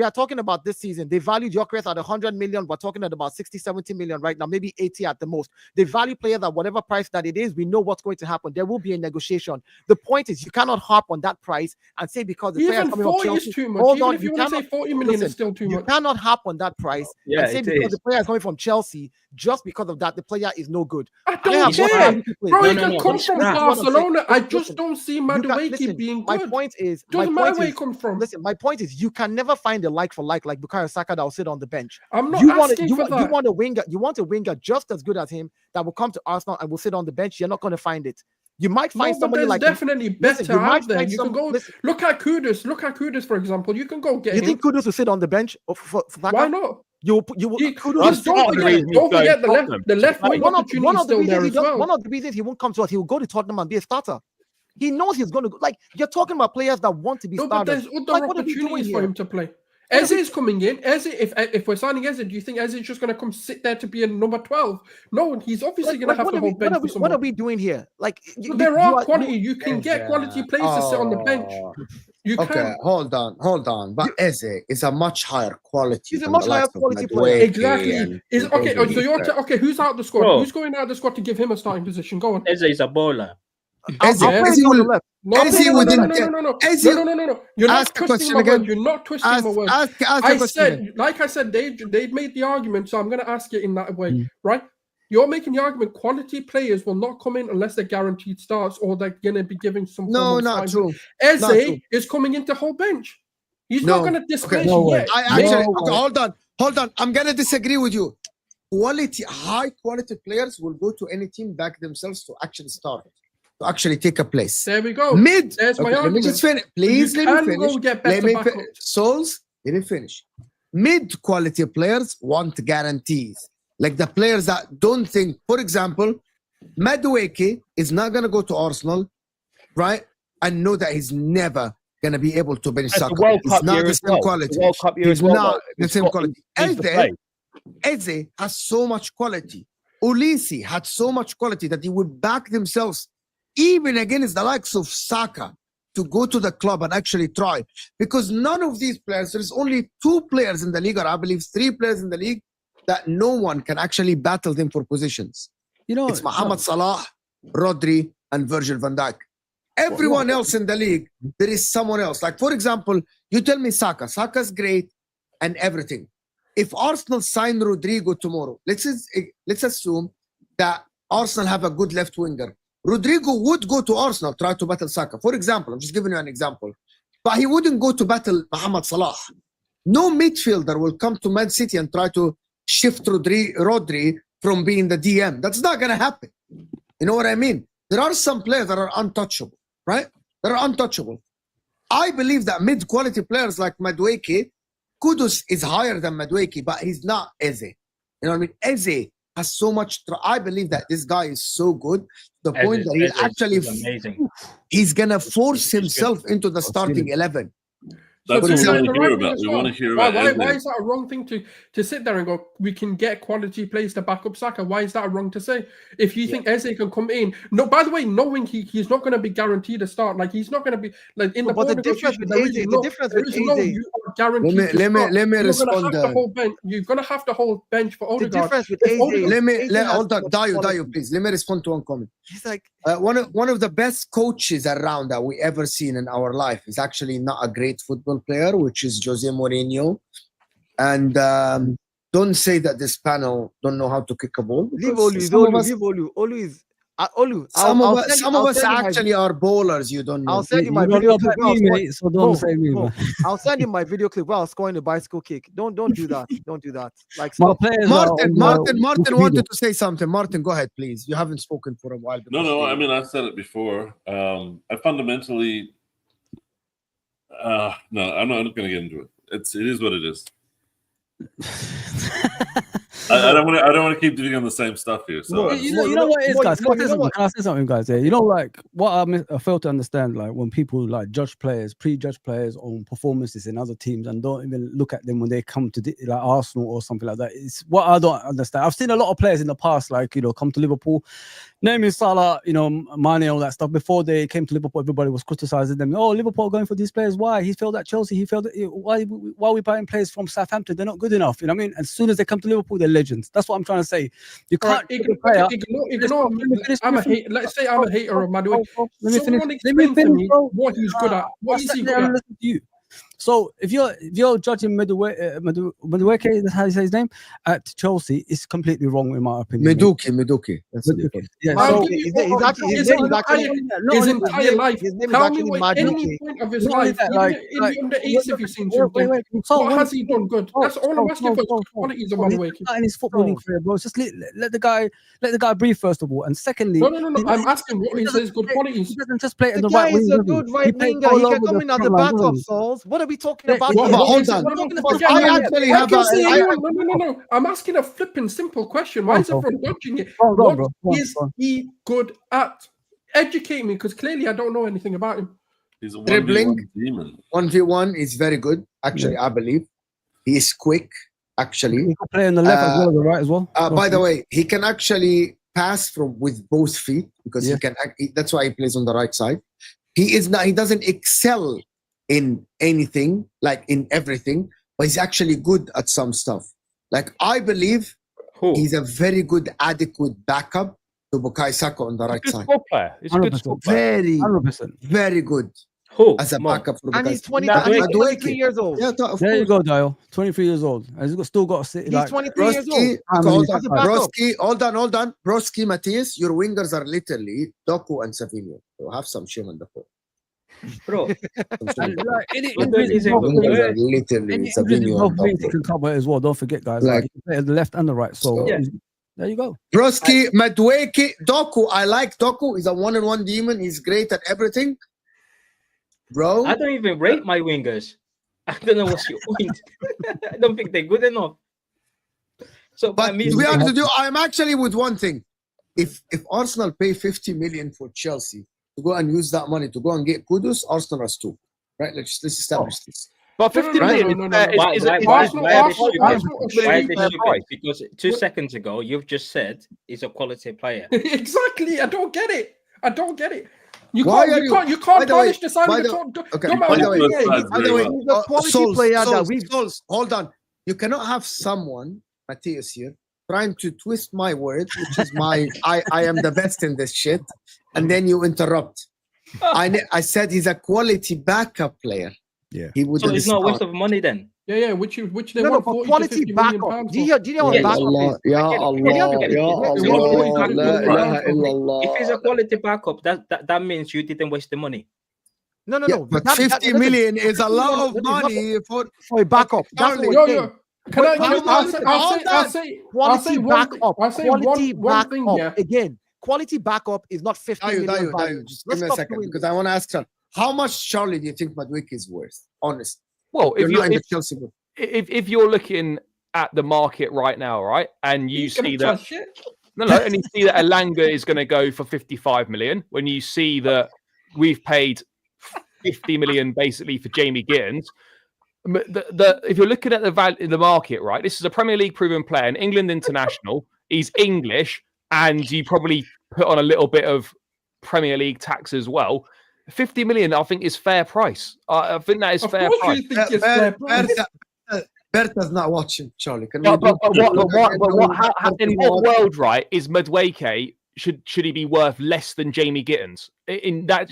are talking about this season. They valued Gyokeres at 100 million. We're talking at about 60, 70 million right now, maybe 80 at the most. They value players at whatever price that it is. We know what's going to happen. There will be a negotiation. The point is, you cannot harp on that price and say because the player coming from Chelsea. Is too much. Even if you want to say 40 million is still too much. You cannot harp on that price and say because the player is coming from Chelsea, just because of that, the player is no good. I don't care. Bro, he can come from Barcelona. I just don't see Madueke being good. My point is, doesn't matter where he comes from. Listen, my point is, you can never find a like for like Bukayo Saka that will sit on the bench. I'm not asking for that. You want a winger just as good as him that will come to Arsenal and will sit on the bench. You're not going to find it. You might find somebody like definitely better out there. You can go look at Kudus. Look at Kudus, for example. You can go get him. You think Kudus will sit on the bench for Saka? Why not? Don't forget the left wing opportunity still there as well. One of the reasons he won't come to us, he will go to Tottenham and be a starter. He knows he's going to go. Like, you're talking about players that want to be No, but starters. there's other What are we doing opportunities for here? him to play. Eze is coming in. Eze, if we're signing Eze, do you think Eze is just going to come sit there to be a number 12? No, he's obviously going to have to hold bench for someone. What are we doing here? Like, There are quality. You can get quality players to sit on the bench. You Okay, can. hold on. But Eze is a much higher quality. He's a than much the higher likes of quality Madueke player. Exactly. and Is okay. those So you're players. okay. Who's out the squad? Bro. Who's going out the squad to give him a starting position? Go on. Eze is a bowler. Eze, I'll play Eze him on the will left. No. Eze wouldn't get- Eze- No. You're not Ask the twisting question my again. words. You're not twisting Ask my words. the I question again. said, like I said, they made the argument, so I'm going to ask it in that way, Mm. right? You're making the argument quality players will not come in unless they're guaranteed starts or they're going to be giving some. No, form of not time. true. Eze Not true. is coming into whole bench. He's No. not going to displace no you way. yet. I actually No. okay, hold on. I'm gonna disagree with you. High quality players will go to any team, back themselves to actually start, to actually take a place. There we go. Mid. There's my Let me argument. just finish. Please You let me can go finish. get Let better me backups. Souls, let me finish. Mid quality players want guarantees. Like the players that don't think, for example, Madueke is not gonna go to Arsenal, right? And know that he's never gonna be able to bench That's the Saka. World He's Cup not year the as same well. quality. The World Cup year He's as well. not though. the He's same got- quality. he needs to play. Eze has so much quality. Ulisi had so much quality that he would back themselves even against the likes of Saka to go to the club and actually try. Because none of these players, there's only 2 players in the league, or I believe 3 players in the league, that no one can actually battle them for positions. You know, It's Mohamed Salah, Rodri, and Virgil van Dijk. Everyone else in the league, there is someone else. Like, for example, you tell me Saka's great and everything. If Arsenal sign Rodrigo tomorrow, let's assume that Arsenal have a good left winger. Rodrigo would go to Arsenal, try to battle Saka. For example, I'm just giving you an example. But he wouldn't go to battle Mohamed Salah. No midfielder will come to Man City and try to shift Rodri from being the DM. That's not going to happen. You know what I mean? There are some players that are untouchable, right? They're untouchable. I believe that mid-quality players like Madueke, Kudus is higher than Madueke, but he's not Eze. You know what I mean? Eze has so much. I believe that this guy is so good to the point that Eze he'll actually, is amazing. he's going to force himself into the starting 11. That's So what we that's want the to right hear thing about. as We well. want to hear Why about is that a wrong thing to sit there and go, we can get quality players to back up Saka? Why is that wrong to say? If you think Eze can come in, no, by the way, knowing he's not going to be guaranteed a start, like he's not going to be like in the But the ball difference negotiation, with there is Eze, no- the difference there with is no Eze- you are guaranteed to Let me start. respond. You're going to have to hold bench for The Odegaard. difference with If Eze, Odegaard- Hold on, much Dayo, quality. please. Let me respond to one comment. He's like, One of the best coaches around that we ever seen in our life is actually not a great football player, which is Jose Mourinho. And don't say that this panel don't know how to kick a ball. leave because Olu, some of us- leave Olu. Olu is Olu. Some of us I'll send you my- actually are bowlers. You don't know. I'll send you my you don't video know clip. about where I was me, scoring- mate, so don't say me, bro, man. I'll send you my video clip where I was scoring the bicycle kick. Don't do that. Don't do that. Like, My stop. players Martin are on, wanted to say something. Martin, go ahead, please. You haven't spoken for a while. No. I mean, I said it before. I fundamentally, no, I'm not going to get into it. It is what it is. I don't want to keep doing on the same stuff here. So You know what it is, guys? Can I say something, guys? Yeah, you know, like what I fail to understand, like when people like prejudge players on performances in other teams and don't even look at them when they come to like Arsenal or something like that. It's what I don't understand. I've seen a lot of players in the past, like come to Liverpool, naming Salah, Mane, all that stuff. Before they came to Liverpool, everybody was criticizing them. Oh, Liverpool are going for these players. Why? He failed at Chelsea. He failed. Why are we buying players from Southampton? They're not good enough. You know what I mean? As soon as they come to Liverpool, they're legends. That's what I'm trying to say. You can't ignore. I'm a hater. Let's say I'm a hater of Madueke. Someone explain to me what he's good at. What is he good at? Listen to you. So if you're judging Madueke, that's how you say his name, at Chelsea, it's completely wrong in my opinion. Meduki. That's Yeah, I'll so give you his entire life. his name is Tell me actually what any Madueke. point of his Not only life, that, even like- in the under 8s, if you've seen something, what has he done good? That's all I'm asking for. Qualities of Madueke. He's not in his footballing career, bro. Just let the guy breathe first of all, and secondly, No. I'm asking what is his good qualities. he doesn't just play in The the guy right wing. is a does he? good right plays winger. all He can over come the in at the front line, back doesn't of he? Souls. What are we talking Yeah, about? yeah, here? hold on. No. I'm asking a flipping simple question. Why is everyone dodging it? Go on, What bro. is he good at? educate me because clearly I don't know anything about him. He's a Dribbling. 1v1 demon. 1v1 is very good. Actually, I believe he is quick. Actually, He can play on the left as well as the right as well. by the way, he can actually pass with both feet because he can. That's why he plays on the right side. He is not. He doesn't excel in anything, like in everything, but he's actually good at some stuff. Like I believe he's a very good, adequate backup to Bukayo Saka on the right Good side. squad player. He's a good 100%. squad player. Very, 100%. very good Who? as a backup for And Bukayo he's Saka. 23 years old. Yeah, of There you course. go, Dial. 23 years old. And he's still got a city. He's Like, 23 years old. Broski, How many hold on, as a backup? Broski, hold on. Broski, Matthias, your wingers are literally Doku and Savinho. So have some shame on the floor. Bro, and, like, any But injuries he's involved, able to- Wingers are literally any injuries Savinho involved and means he Doku. can cover it as well. Don't forget, guys. Like, he can play the left and the right. So Yeah. there you go. Broski, Madueke, Doku. I like Doku. He's a one-on-one demon. He's great at everything. Bro, I don't even rate my wingers. I don't know what's your point. I don't think they're good enough. So, but I mean, to be honest with you, I'm actually with one thing. If Arsenal pay 50 million for Chelsea to go and use that money to go and get Kudus, Arsenal has two. Right? Let's establish this. But 50 million no. is a why Arsenal- are they Arsenal- stupid? Arsenal- Why are they fair stupid? price. Because 2 seconds ago, you've just said he's a quality player. Exactly. I don't get it. You Why can't. are You can't. You by can't the way- tarnish the sign by of the the- top. Okay, No by matter the way, what he is. by the way, He's a quality Souls, player that we've Souls, hold on. You cannot have someone, Matthias here, trying to twist my words, which is I am the best in this shit, and then you interrupt. I said he's a quality backup player. Yeah. He would So it's not a waste of money then. Yeah. Which they no, want but 40 to quality 50 million backup. pounds Do you for. hear? Do you know what Yeah, backup Allah, is? Ya I get it. Allah, Yeah, Ya yeah, Allah, yeah. La ilaha illallah. If he's a quality backup, that means you didn't waste the money. No. Yeah, but 50 million is a lot of money for for a backup. That's what Charlie, we're saying. Can I? How much? I'll say Quality one backup. one thing. Yeah. Again, quality backup is not 50 million Dayo, value. just Let's give me a stop second doing because this. I want to ask Charlie, how much Charlie do you think Madueke is worth? Honest. Well, You're not in the Chelsea book. if you're looking at the market right now, right, and you He's gonna see that chat shit. and you see that Elanga is going to go for 55 million, when you see that we've paid 50 million basically for Jamie Gittens, if you're looking at the value in the market, right, this is a Premier League proven player, an England international. He's English, and you probably put on a little bit of Premier League tax as well. 50 million, I think, is fair price. I think that is Of fair course price. you think it's fair price. Berta's not watching, Charlie. Can But we in what world, right, is Madueke, should he be worth less than Jamie Gittens? That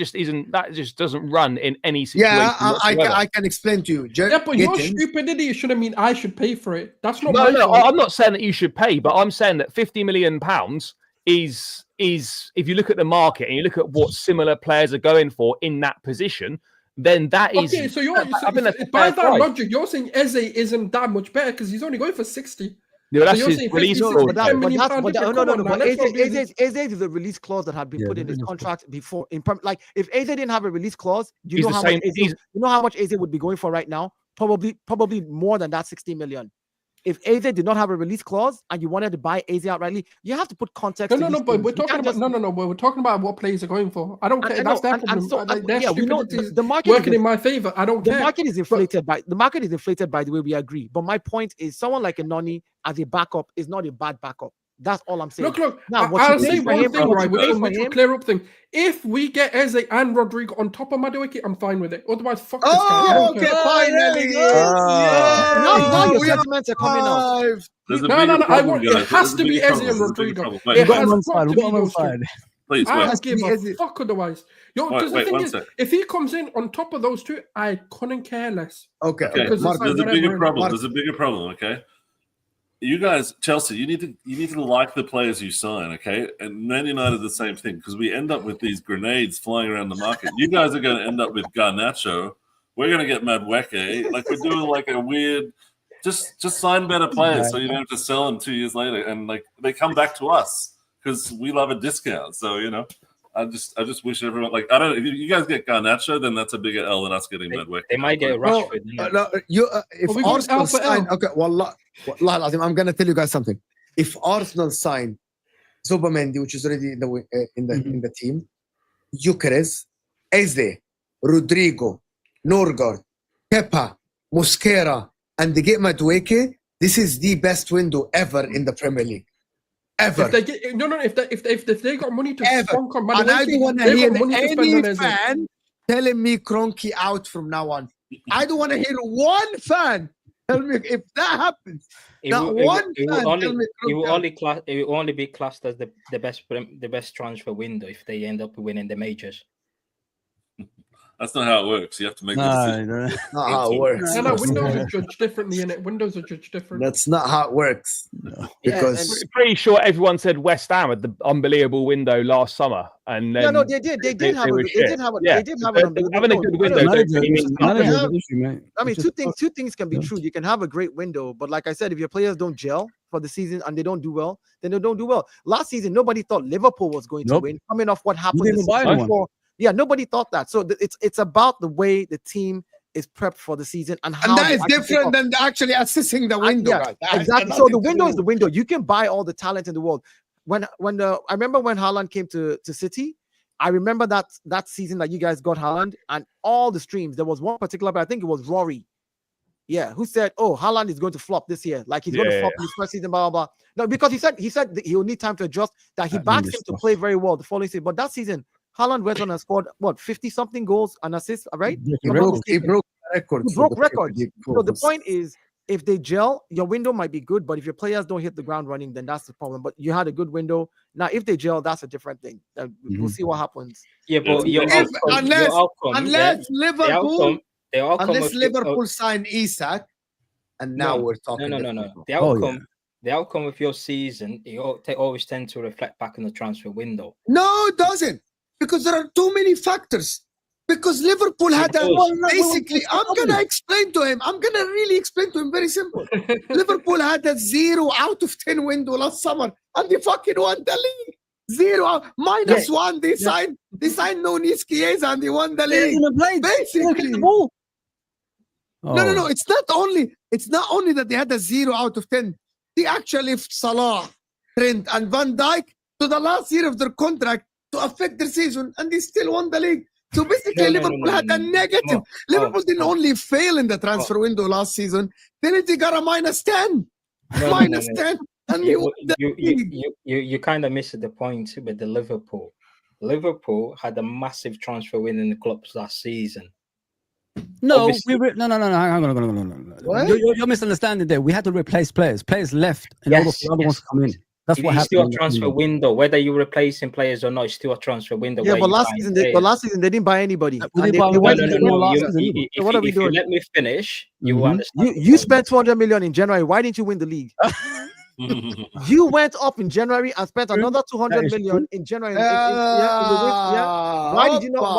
just doesn't run in any situation. Yeah, whatsoever. I can explain to you. Yeah, but your Gittens- stupidity shouldn't mean I should pay for it. That's not No, my fault. I'm not saying that you should pay, but I'm saying that 50 million pounds is if you look at the market and you look at what similar players are going for in that position, then that is. Okay, so you're I think that's a by fair that price. logic, you're saying Eze isn't that much better because he's only going for 60. Yeah, that's you're his saying release 50, clause. But 10 million that's pound but difference. no. Come on, But man, let's not do this. Eze is a release clause that had been put in his contract before. Like if Eze didn't have a release clause, He's the same- you know how much Eze would be going for right now? Probably more than that 60 million. If Eze did not have a release clause and you wanted to buy Eze outrightly, you have to put context. No, but we're talking about we're talking about what players are going for. I don't care. That's their problem. Their stupidity is the market working in my favor. I don't the care. market is inflated by the way we agree. But my point is, someone like a Noni as a backup is not a bad backup. That's all I'm saying. Look. Now, what I'll you say pay for one him, thing, what right? you With pay this, for which will him- clear up thing. If we get Eze and Rodrigo on top of Madueke, I'm fine with it. Otherwise, fuck this guy. I Oh, don't okay, care. finally. Now your We are sentiments are coming out. live. There's a No, bigger I problem, want. It guys. has There's a to be bigger Eze problem. and There's a bigger Rodrigo. problem. It Wait, We've got has him on got side. to We've be got him on those two. side. please, I wait. don't give a Eze. fuck otherwise. Because the Wait, thing one is, sec. if he comes in on top of those two, I couldn't care less. Okay, Okay, Because Mark, it's like there's a whatever, bigger innit? problem. Mark- There's a bigger problem. Okay, you guys, Chelsea, you need to like the players you sign. Okay, and Man United the same thing, because we end up with these grenades flying around the market. You guys are going to end up with Garnacho. We're going to get Madueke. Like, we're doing like a weird. Just sign better players so you don't have to sell them 2 years later, and like they come back to us because we love a discount. So I just wish everyone, like, I don't. If you guys get Garnacho, then that's a bigger L than us getting Madueke. They might get Well, Rashford. no, if we got Arsenal L for L. sign, okay, Wallah, I'm gonna tell you guys something. If Arsenal sign Zubimendi, which is already in the team, Gyokeres, Eze, Rodrigo, Norgard, Kepa, Mosquera, and they get Madueke, this is the best window ever in the Premier League. Ever. If they get if they got money to Ever. spunk on And I don't want to they hear got money to spend any on Eze. fan telling me Kroenke out from now on. I don't want to hear one fan tell me if that happens. It Not will, one it fan will only, tell me it will Kroenke out. only class, it will only be classed as the best transfer window if they end up winning the majors. That's not how it works. You have to make the No, decision. no. That's not how it works. No, windows are judged differently in it. Windows are judged different. That's not how it works. Because Pretty sure everyone said West Ham had the unbelievable window last summer, and then Yeah, no, they did. They did have were it. They shit. did have it. Yeah. They did have But it. having a good window don't really mean nothing. Manager's have- the issue, mate. I mean, It's just- two things can be Yeah. true. You can have a great window, but like I said, if your players don't gel for the season and they don't do well, then they don't do well. Last season, nobody thought Liverpool was going to Nope. win, coming off what happened didn't the buy season anyone. before. Yeah, nobody thought that. So it's about the way the team is prepped for the season and how. and that they is actually different pick up. than actually assessing the window. Yeah, guys. That has exactly. So nothing the to window do. is the window. You can buy all the talent in the world. I remember when Haaland came to City. I remember that season that you guys got Haaland and all the streams. There was one particular, but I think it was Rory. Yeah, who said, "Oh, Haaland is going to flop this year. Like he's going to flop in his first season." Blah blah blah. No, because he said that he will need time to adjust. That he That backs means him to stuff. play very well the following season. But that season, Haaland went on and scored what 50-something goals and assists. Right? Yeah, He I'm not broke mistaken. records. He for broke the records. Premier League So the goals. point is, if they gel, your window might be good, but if your players don't hit the ground running, then that's the problem. But you had a good window. Now, if they gel, that's a different thing. We'll see what happens. Yeah, but your If- outcome, unless- your outcome, Unless the Liverpool, outcome unless of the- Liverpool sign Isak, and now No, we're talking. No. different. The Oh, outcome, yeah. the outcome of your season, they always tend to reflect back in the transfer window. No, it doesn't, because there are too many factors. Because Liverpool had It a does. basically. I'm gonna explain to him. I'm gonna really explain to him. Very simple. Liverpool had a 0 out of 10 window last summer, and they fucking won the league. 0 minus 1. They signed Nunes Chiesa and they won the They league. didn't play. Basically. The ball. No. It's not only that they had a 0 out of 10. They actually left Salah, Trent, and Van Dijk to the last year of their contract to affect their season, and they still won the league. So basically, Liverpool had a negative. Liverpool didn't only fail in the transfer window last season. Then they got a minus 10. Minus 10. And they won the league. You kind of missed the point with the Liverpool. Liverpool had a massive transfer win in the clubs last season. No, Obviously- no. Hang on. What? You're misunderstanding there. We had to replace players. Players left in order Yes, for the other ones yes. to come in. That's what It's happened. still a in that transfer window. window, whether you're replacing players or not. It's still a transfer window. Yeah, where but you last sign season, players. they didn't buy anybody. We And didn't they- buy they went nobody. to the- No, last You- season, you- either. if What are we if you doing? let me finish, you will Mhm. understand. the You point. spent 200 million in January. Why didn't you win the league? You went up in January and spent another 200 That is million in January. In the winter. Why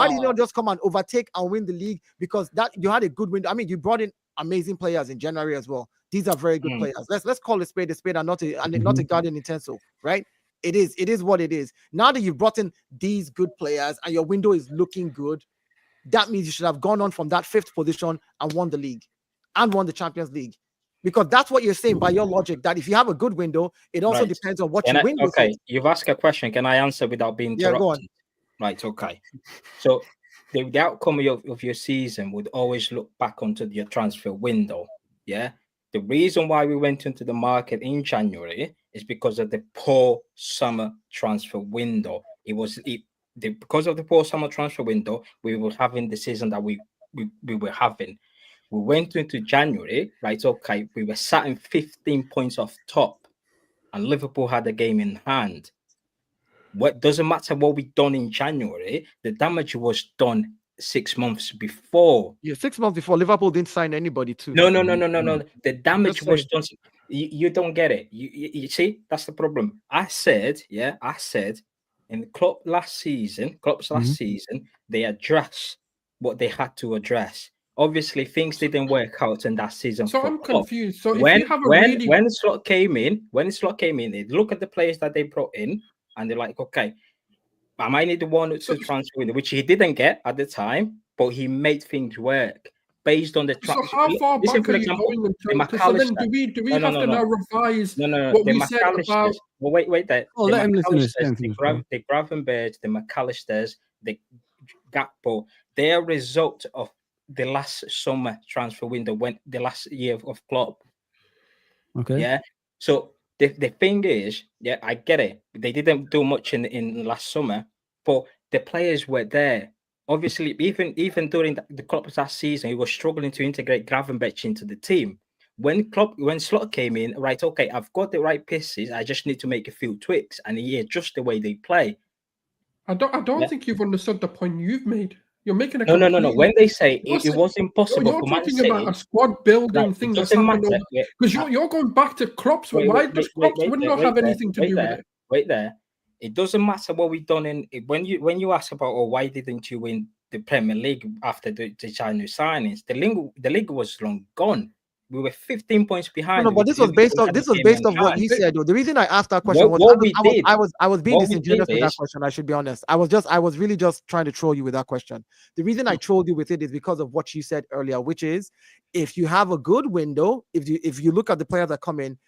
did you not just come and overtake and win the league? Because that you had a good window. I mean, you brought in amazing players in January as well. These are very good players. Let's call a spade and not a guardian utensil, right? It is what it is. Now that you've brought in these good players and your window is looking good, that means you should have gone on from that 5th position and won the league and won the Champions League. Because that's what you're saying by your logic, that if you have a good window, it also Right. depends on what Can you I- win. with okay, it. you've asked a question. Can I answer without being Yeah, interrupted? go on. Right, okay. So the outcome of your season would always look back onto your transfer window. Yeah. The reason why we went into the market in January is because of the poor summer transfer window. Because of the poor summer transfer window, we were having the season that we were having. We went into January, right? Okay, we were sat in 15 points off top, and Liverpool had a game in hand. What doesn't matter what we done in January, the damage was done 6 months before. Yeah, 6 months before Liverpool didn't sign anybody too. No. The damage Just was saying. done. You don't get it. You see, that's the problem. I said in the clubs last season, they addressed what they had to address. Obviously, things didn't work out in that season. So for I'm club. confused. So if when you have a really when Slot came in, they look at the players that they brought in, and they're like, okay, I might need the one to transfer window, which he didn't get at the time, but he made things work based on the. So how far Listen, back for are you example, going? the So then McAllister. do we No, have no, to no. now revise No. what The we said about? McAllisters. Well, wait there. Oh, The let him listen to his McAllisters, thing. the Gravenbergs, the McAllisters, the Gakpo, they're a result of the last summer transfer window, when the last year of Klopp. Okay. Yeah. So the thing is, yeah, I get it. They didn't do much in last summer, but the players were there. Obviously, even during the Klopp's last season, he was struggling to integrate Gravenberch into the team. When Slot came in, right, okay, I've got the right pieces. I just need to make a few tweaks, and he adjusts the way they play. I don't think you've understood the point you've made. You're making a no. When they say it was impossible, you're talking about a squad building thing that's happened because you're going back to Klopp's. Why does Klopp's window have anything to do with it? Wait there. It doesn't matter what we've done when you ask about why didn't you win the Premier League after the Chinese signings? The league was long gone. We were 15 points behind. No, but this was based on what you said. Though. The reason I asked that question I was being disingenuous with that question. I should be honest. I was really just trying to troll you with that question. The reason I trolled you with it is because of what you said earlier, which is if you have a good window, if you look at the players that come in,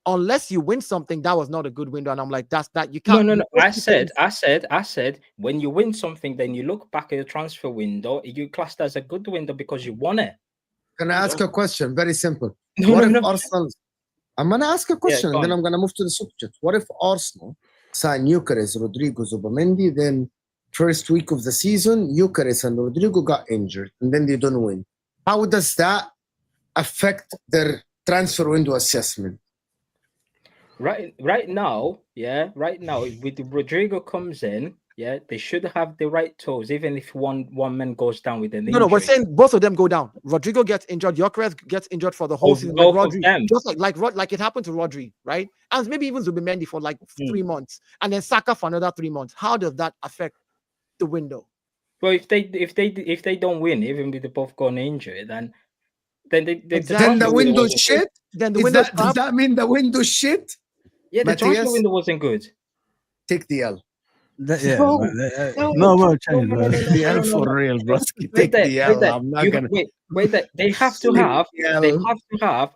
unless you win something, that was not a good window. And I'm like, that's that you can't. No. I said when you win something, then you look back at the transfer window, you class that as a good window because you won it. Can I ask a question? Very simple. Arsenal? I'm gonna ask a question, and then I'm gonna move to the subject. What if Arsenal sign Gyokeres, Rodrigo, Zubimendi, then first week of the season, Gyokeres and Rodrigo got injured, and then they don't win? How does that affect their transfer window assessment? Right now, with Rodrigo comes in, yeah, they should have the right tools, even if one man goes down with an injury. No, we're saying both of them go down. Rodrigo gets injured, Gyokeres gets injured for the whole season. Like Rodri, just like it happened to Rodri, right? And maybe even Zubimendi for like 3 months, and then Saka for another 3 months. How does that affect the window? Well, if they don't win, even with the both gone injured, then the window's shit. Then the window does that mean the window's shit? Yeah, the transfer window wasn't good. Take the L. No, the L for real, bro. Take the L. I'm not gonna wait. They have to have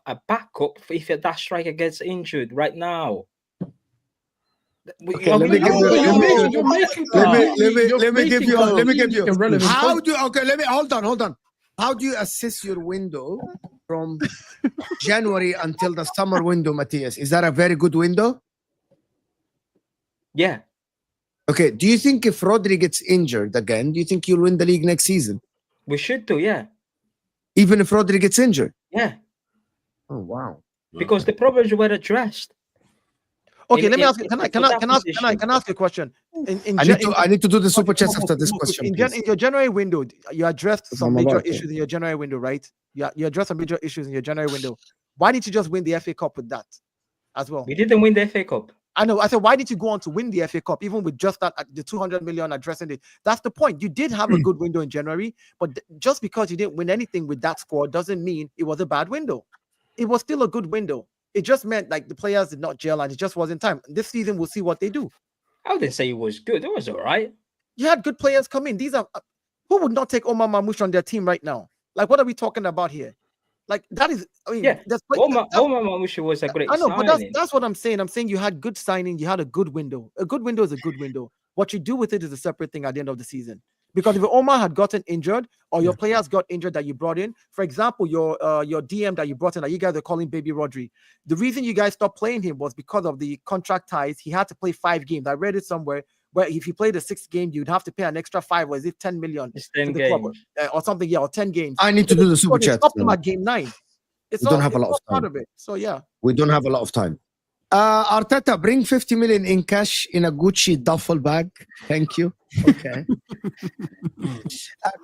a backup if that striker gets injured right now. Okay, let me give you. Hold on. How do you assess your window from January until the summer window, Matthias? Is that a very good window? Yeah. Okay, do you think if Rodri gets injured again, do you think you'll win the league next season? We should do, yeah. Even if Rodri gets injured? Yeah. Oh, wow. Because the problems were addressed. Okay, let me ask you. Can I ask you a question? I need to do the super chats after this question. In your January window, you addressed some major issues in your January window, right? You addressed some major issues in your January window. Why didn't you just win the FA Cup with that as well? We didn't win the FA Cup. I know. I said, why did you go on to win the FA Cup, even with just that, the 200 million addressing it? That's the point. You did have a good window in January, but just because you didn't win anything with that squad doesn't mean it was a bad window. It was still a good window. It just meant like the players did not gel and it just wasn't time. This season, we'll see what they do. I wouldn't say it was good. It was all right. You had good players come in. These are who would not take Omar Mamouche on their team right now? Like, what are we talking about here? Like, that is, I mean, yeah, Omar Mamouche was a great signing. I know, but that's what I'm saying. I'm saying you had good signing. You had a good window. A good window is a good window. What you do with it is a separate thing at the end of the season. Because if Omar had gotten injured or your players got injured that you brought in, for example, your DM that you brought in, that you guys are calling Baby Rodri, the reason you guys stopped playing him was because of the contract ties. He had to play 5 games. I read it somewhere where if he played a 6th game, you'd have to pay an extra 5, or is it 10 million? It's 10 games. Or something, yeah, or 10 games. I need to do the super chat. Stopped him at game 9. We don't have a lot of time. Part of it. So, yeah. We don't have a lot of time. Arteta, bring 50 million in cash in a Gucci duffel bag. Thank you. Okay.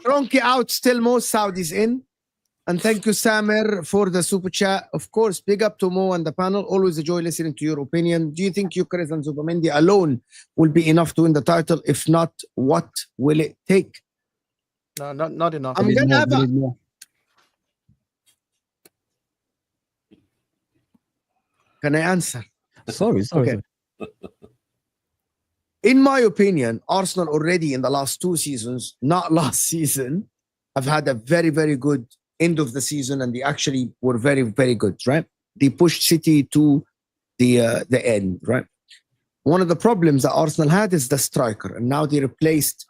Cronky out, still more Saudis in. And thank you, Samer, for the super chat. Of course, big up to Mo and the panel. Always a joy listening to your opinion. Do you think Gyokeres and Zubimendi alone will be enough to win the title? If not, what will it take? No, not enough. I'm going to have a... Can I answer? Sorry. Okay. In my opinion, Arsenal already in the last 2 seasons, not last season, have had a very, very good end of the season, and they actually were very, very good, right? They pushed City to the end, right? One of the problems that Arsenal had is the striker, and now they replaced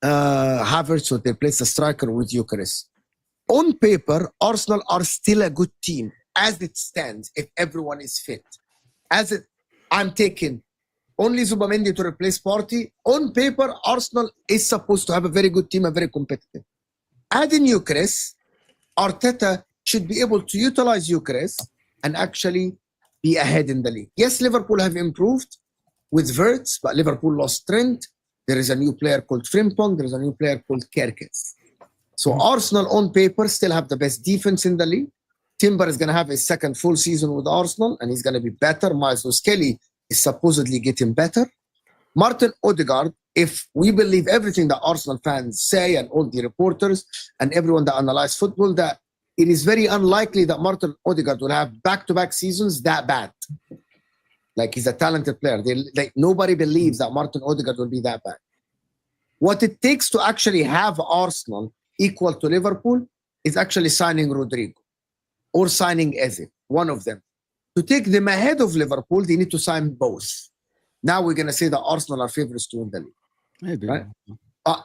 Havertz, so they replace the striker with Gyokeres. On paper, Arsenal are still a good team as it stands if everyone is fit. I'm taking only Zubimendi to replace Partey. On paper, Arsenal is supposed to have a very good team and very competitive. Adding Gyokeres, Arteta should be able to utilize Gyokeres and actually be ahead in the league. Yes, Liverpool have improved with Wirtz, but Liverpool lost Trent. There is a new player called Frimpong. There is a new player called Gyokeres. So Arsenal on paper still have the best defense in the league. Timber is going to have his second full season with Arsenal and he's going to be better. Miles Kelly is supposedly getting better. Martin Odegaard, if we believe everything that Arsenal fans say and all the reporters and everyone that analyze football, that it is very unlikely that Martin Odegaard will have back-to-back seasons that bad. Like, he's a talented player. Nobody believes that Martin Odegaard will be that bad. What it takes to actually have Arsenal equal to Liverpool is actually signing Rodrigo or signing Eze, one of them. To take them ahead of Liverpool, they need to sign both. Now we're going to say that Arsenal are favorites to win the league. Maybe. Right?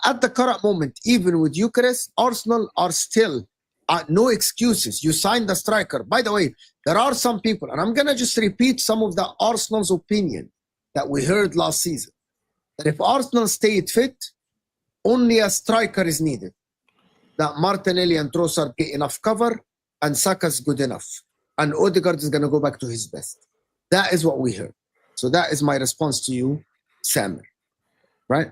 At the current moment, even with Gyokeres, Arsenal are still no excuses. You signed the striker. By the way, there are some people, and I'm going to just repeat some of the Arsenal's opinion that we heard last season, that if Arsenal stayed fit, only a striker is needed. That Martinelli and Trossard get enough cover, and Saka's good enough. And Odegaard is going to go back to his best. That is what we heard. So that is my response to you, Sam. Right?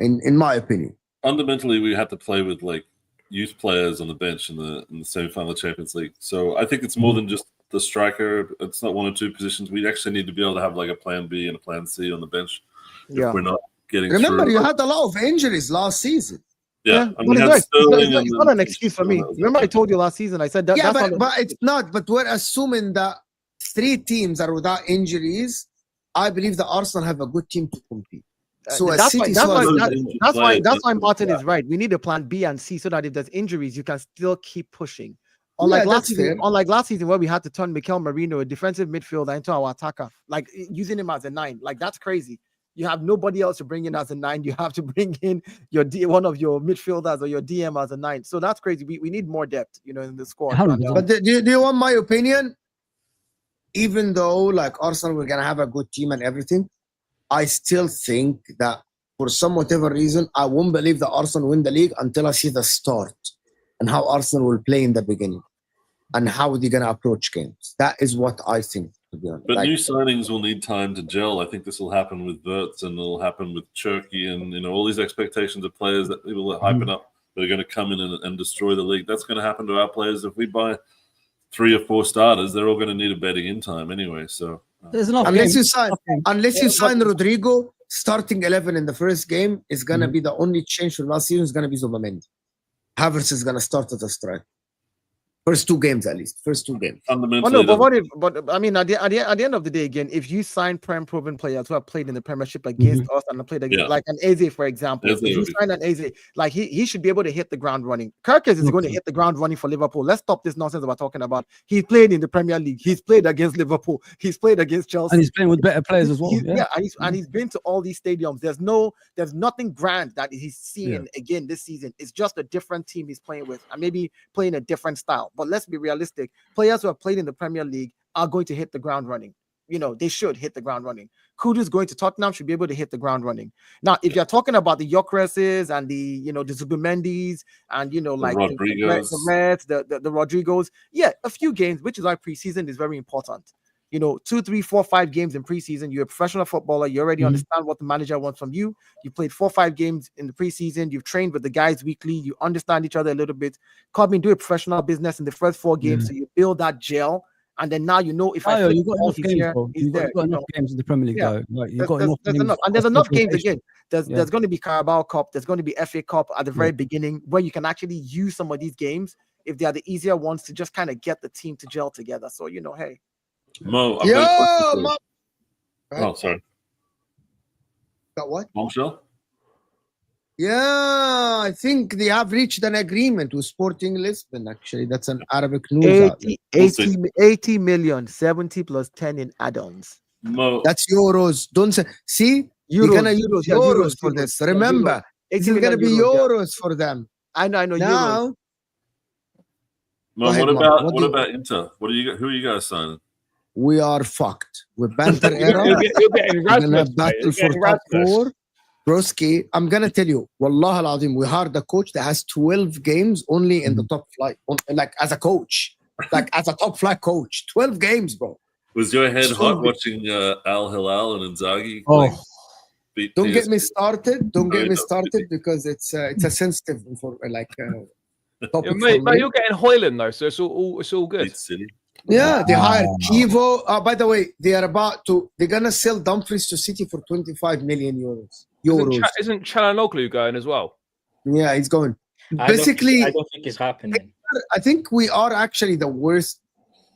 In my opinion. Fundamentally, we have to play with like youth players on the bench in the semi-final Champions League. So I think it's more than just the striker. It's not one or two positions. We actually need to be able to have like a plan B and a plan C on the bench. Yeah. If we're not getting Remember, through. you had a lot of injuries last season. Yeah, But it's not an excuse for me. Remember, I told you last season, I said that. Yeah, that's but it's not. But we're assuming that 3 teams are without injuries. I believe that Arsenal have a good team to compete. So that's why Martin Yeah. is right. We need a plan B and C so that if there's injuries, you can still keep pushing. Unlike last season, where we had to turn Mikel Merino, a defensive midfielder, into our attacker, like using him as a 9. Like, that's crazy. You have nobody else to bring in as a 9. You have to bring in one of your midfielders or your DM as a 9. So that's crazy. We need more depth, in the squad. But do you want my opinion? Even though like Arsenal, we're gonna have a good team and everything, I still think that for some whatever reason, I won't believe that Arsenal win the league until I see the start and how Arsenal will play in the beginning and how they're gonna approach games. That is what I think. But new signings will need time to gel. I think this will happen with Wirtz and it'll happen with Cherky and all these expectations of players that people are hyping up that are going to come in and destroy the league. That's going to happen to our players. If we buy 3 or 4 starters, they're all going to need a bedding in time anyway. So there's enough unless you sign Rodrigo, starting 11 in the first game is going to be the only change from last season is going to be Zubimendi. Havertz is going to start as a striker. First 2 games, at least. First 2 games. Fundamentally, but I mean, at the end of the day, again, if you sign proven players who have played in the Premiership against us and played against, like an Eze, for example, if you sign an Eze, like he should be able to hit the ground running. Gyokeres is going to hit the ground running for Liverpool. Let's stop this nonsense about talking about. He played in the Premier League. He's played against Liverpool. He's played against Chelsea. And he's playing with better players as well. And he's been to all these stadiums. There's nothing grand that he's seeing again this season. It's just a different team he's playing with and maybe playing a different style. But let's be realistic. Players who have played in the Premier League are going to hit the ground running. They should hit the ground running. Kudu's going to Tottenham, should be able to hit the ground running. Now, if you're talking about the Gyokereses and the Zubimendis and like the Reds, the Rodrigos, a few games, which is why preseason is very important. 2, 3, 4, 5 games in preseason. You're a professional footballer. You already understand what the manager wants from you. You played 4, 5 games in the preseason. You've trained with the guys weekly. You understand each other a little bit. Come in, do a professional business in the first 4 games. So you build that gel. And then now you know if you've got enough games, you've got enough games in the Premier League, though. Like, there's enough. And there's enough games again. There's going to be Carabao Cup. There's going to be FA Cup at the very beginning where you can actually use some of these games if they are the easier ones to just kind of get the team to gel together. So, hey. Mo, sorry. Got what? Bombshell? Yeah, I think they have reached an agreement with Sporting Lisbon, actually. That's an Arabic news outlet. 80 million, 70 plus 10 in add-ons. Mo. That's euros. Don't say. See? You're going to use euros for this. Remember, This is going to be euros for them. I know. Euros. Now, Man, what about Inter? Who are you guys signing? We are fucked. With Banter era, You're getting we're gonna Rasmus, battle mate. for top 4. Broski, I'm gonna tell you, Wallah al-Azim, we hired a coach that has 12 games only in the top flight, like as a coach, like as a top flight coach. 12 games, bro. Was your head hot watching Al Hilal and Inzaghi? Beat Don't get PSG? me started. Don't get me started because it's a sensitive for topic. Mate, you're getting Hoyland though, so it's all good. Beat City. Yeah, they hired Kivo. By the way, they're gonna sell Dumfries to City for 25 million euros. Isn't Çalhanoğlu going as well? Yeah, he's going. I Basically, don't think it's happening. I think we are actually the worst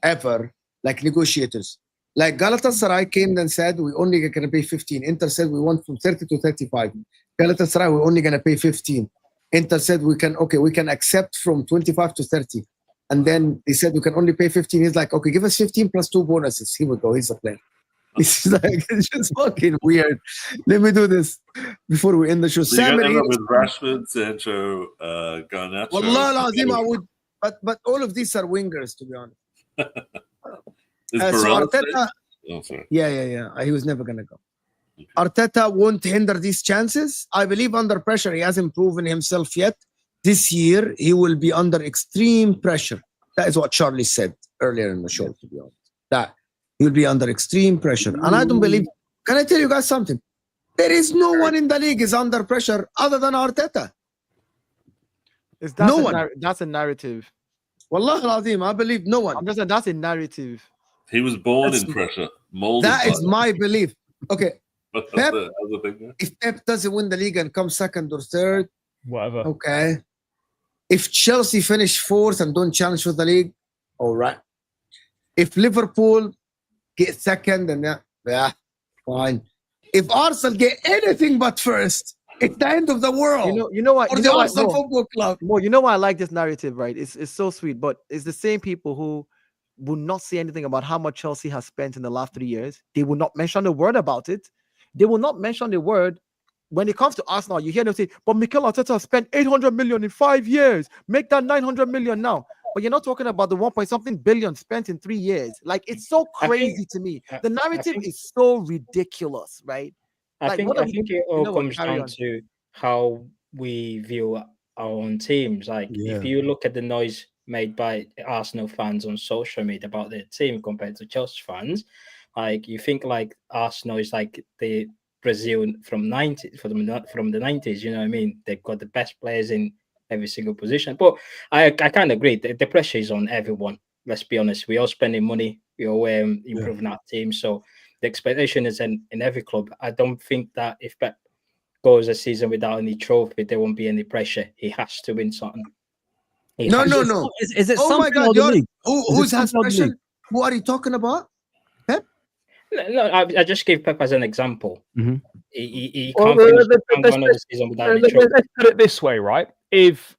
ever, like negotiators. Like Galatasaray came and said we only gonna pay 15. Inter said we want from 30 to 35. Galatasaray we're only gonna pay 15. Inter said we can accept from 25 to 30. And then they said we can only pay 15. He's like, okay, give us 15 plus 2 bonuses. Here we go. He's a player. It's like, it's just fucking weird. Let me do this before we end the show. So you're gonna end up with Rashford, Sancho, Garnacho. Wallah al-Azim, I would, but all of these are wingers, to be honest. Is So Barella Arteta, oh, sorry. yeah. He was never gonna go. Okay. Arteta won't hinder these chances. I believe under pressure, he hasn't proven himself yet. This year, he will be under extreme pressure. That is what Charlie said earlier in the show, to be honest. That he'll be under extreme pressure. And I don't believe, can I tell you guys something? There is no one in the league is under pressure other than Arteta. That's a narrative. Wallah al-Azim, I believe no one. I'm just saying that's a narrative. He was born in pressure. Molded that is my belief. Okay. Pep, thing, if Pep doesn't win the league and come second or third, whatever. Okay. If Chelsea finish 4th and don't challenge for the league, all right. If Liverpool get second, then yeah, fine. If Arsenal get anything but first, it's the end of the world. You know what? Or the Arsenal Football Club. Well, you know why I like this narrative, right? It's so sweet, but it's the same people who will not say anything about how much Chelsea has spent in the last 3 years. They will not mention a word about it. They will not mention the word. When it comes to Arsenal, you hear them say, but Mikel Arteta spent 800 million in 5 years. Make that 900 million now. But you're not talking about the 1-point-something billion spent in 3 years. Like, it's so crazy to me. The narrative is so ridiculous, right? I think it all comes down to how we view our own teams. Like, if you look at the noise made by Arsenal fans on social media about their team compared to Chelsea fans, like, you think like Arsenal is like the Brazil from the 90s, you know what I mean? They've got the best players in every single position. But I kind of agree. The pressure is on everyone. Let's be honest. We're all spending money. We're all improving our team. So the expectation is in every club. I don't think that if Pep goes a season without any trophy, there won't be any pressure. He has to win something. No. Is it oh my something God, who's has pressure? Who are you talking about? Pep? No, I just gave Pep as an example. Mm-hmm. He can't finish the season without any trophy. Let's put it this way, right? If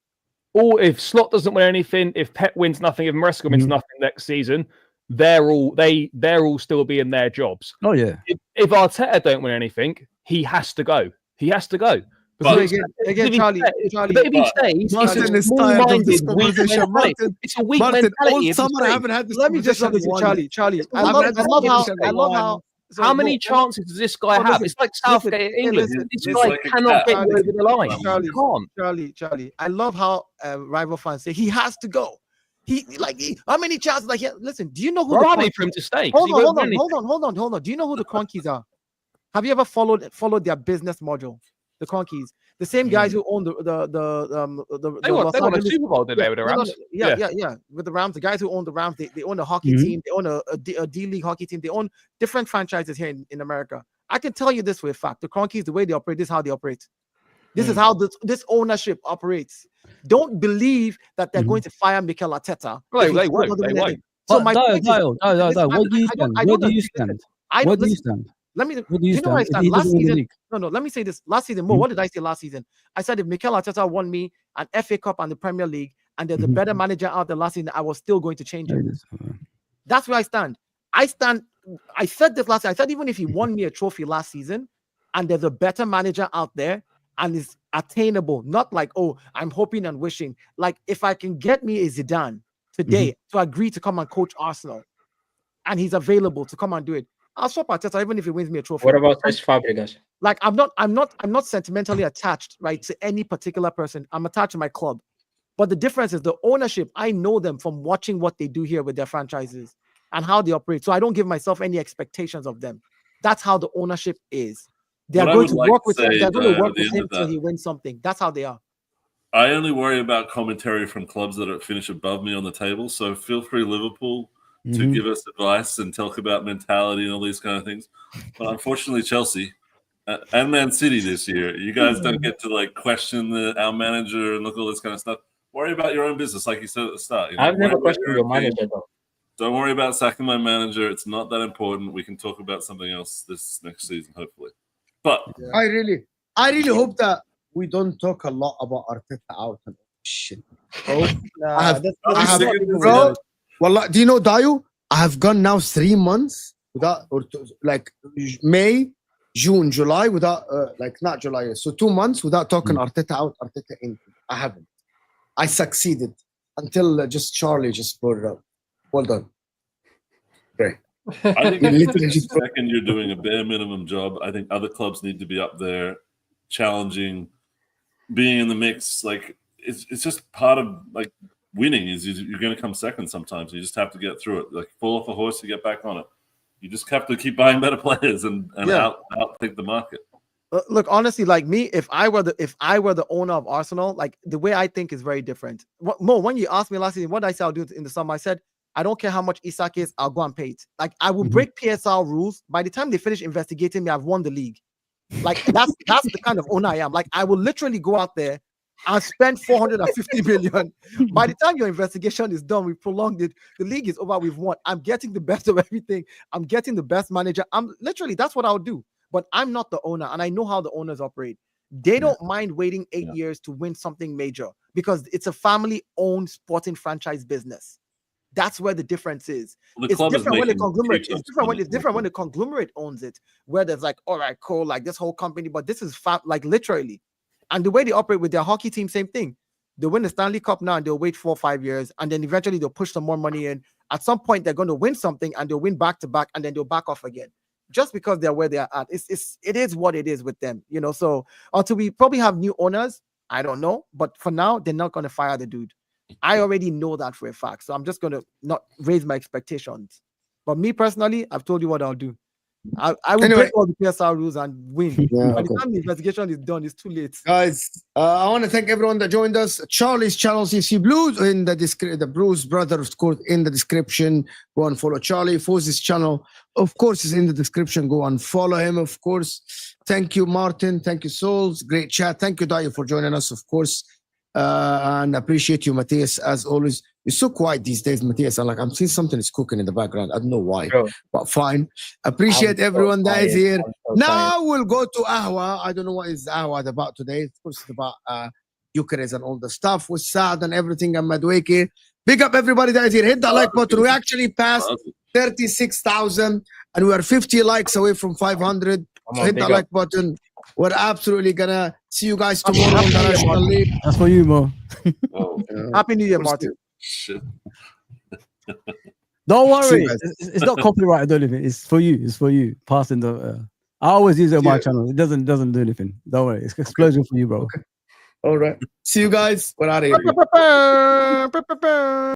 Slot doesn't win anything, if Pep wins nothing, if Maresca wins nothing next season, they're all still be in their jobs. Oh yeah. If Arteta don't win anything, he has has to go. But again, Charlie, if he stays, it's a weak mentality. Summer I haven't had this. Let me just say to Charlie. I love how. How many chances does this guy have? It's like Southgate at England. This guy cannot get over the line. Charlie. I love how rival fans say he has to go. How many chances? Like, listen, do you know who? We're happy for him to stay. Hold on. Do you know who the Cronkies are? Have you ever followed their business module? The Cronkies, the same guys who own the they won a Super Bowl, did they, with the Rams? Yeah. With the Rams, the guys who own the Rams, they own a hockey team, they own a D-League hockey team, they own different franchises here in America. I can tell you this for a fact: the Cronkies, the way they operate, this is how they operate. This is how this ownership operates. Don't believe that they're going to fire Mikel Arteta. They won't. So my point is, where do you stand? Where do you stand? Let me. You know where I stand? Last season. No. Let me say this. Last season, what did I say last season? I said if Mikel Arteta won me an FA Cup and the Premier League, and there's a better manager out there last season, I was still going to change it. That's where I stand. I said this last season. I said even if he won me a trophy last season, and there's a better manager out there, and is attainable, not like, oh, I'm hoping and wishing. Like, if I can get me a Zidane today to agree to come and coach Arsenal, and he's available to come and do it, I'll swap Arteta even if he wins me a trophy. What about Cesc Fabregas? Like, I'm not sentimentally attached, right, to any particular person. I'm attached to my club. But the difference is the ownership. I know them from watching what they do here with their franchises and how they operate. So I don't give myself any expectations of them. That's how the ownership is. They're going to work with him. They're going to work with him until he wins something. That's how they are. I only worry about commentary from clubs that finish above me on the table. So feel free, Liverpool, to give us advice and talk about mentality and all these kind of things. But unfortunately, Chelsea and Man City this year, you guys don't get to like question our manager and look at all this kind of stuff. Worry about your own business, like you said at the start. You know, I've never questioned your manager, though. Don't worry about sacking my manager. It's not that important. We can talk about something else this next season, hopefully. But I really hope that we don't talk a lot about Arteta out and shit. Bro, Well, do you know, Dayo? I have gone now 3 months without, like May, June, July without, not July. So 2 months without talking Arteta out, Arteta in. I haven't. I succeeded until just Charlie just brought it up. Well done. Great. I think the second you're doing a bare minimum job, I think other clubs need to be up there, challenging, being in the mix. Like it's just part of like winning is you're going to come second sometimes. You just have to get through it. Like fall off a horse to get back on it. You just have to keep buying better players and outthink the market. Look, honestly, like me, if I were the owner of Arsenal, like the way I think is very different. Mo, when you asked me last season, what did I say I'll do in the summer? I said, I don't care how much Isak is, I'll go and pay it. Like I will break PSL rules. By the time they finish investigating me, I've won the league. Like that's the kind of owner I am. Like I will literally go out there and spend 450 million. By the time your investigation is done, we prolonged it. The league is over. We've won. I'm getting the best of everything. I'm getting the best manager. I'm literally, that's what I'll do. But I'm not the owner, and I know how the owners operate. They don't mind waiting 8 years to win something major because it's a family-owned sporting franchise business. That's where the difference is. Well, it's different when the conglomerate. It's different when the conglomerate owns it, where there's like, all right, cool, like this whole company, but this is like literally. And the way they operate with their hockey team, same thing. They win the Stanley Cup now, and they'll wait 4 or 5 years, and then eventually they'll push some more money in. At some point, they're going to win something, and they'll win back to back, and then they'll back off again. Just because they're where they're at. It is what it is with them, you know. So until we probably have new owners, I don't know. But for now, they're not going to fire the dude. I already know that for a fact. So I'm just going to not raise my expectations. But me personally, I've told you what I'll do. I will break all the PSR rules and win. By the time the investigation is done, it's too late. Guys, I want to thank everyone that joined us. Charlie's channel, CC Blues, in the Blues Brothers court in the description. Go and follow Charlie. Fozi's channel, of course, is in the description. Go and follow him, of course. Thank you, Martin. Thank you, Souls. Great chat. Thank you, Dayo, for joining us, of course. And appreciate you, Matthias, as always. You're so quiet these days, Matthias. I'm seeing something is cooking in the background. I don't know why, but fine. Appreciate everyone that is here. Now we'll go to Ahwa. I don't know what is Ahwa about today. Of course, it's about Gyokeres and all the stuff with Saad and everything and Madueke. Big up everybody that is here. Hit that like button. We actually passed 36,000 and we are 50 likes away from 500. So hit that like button. We're absolutely gonna see you guys tomorrow in the National League. That's for you, Mo. Happy New Year, Martin. Shit. Don't worry, it's not copyrighted or anything. It's for you. It's for you. Passing the. I always use it on my channel. It doesn't do anything. Don't worry. It's explosion for you, bro. Okay. All right. See you guys. We're out of here.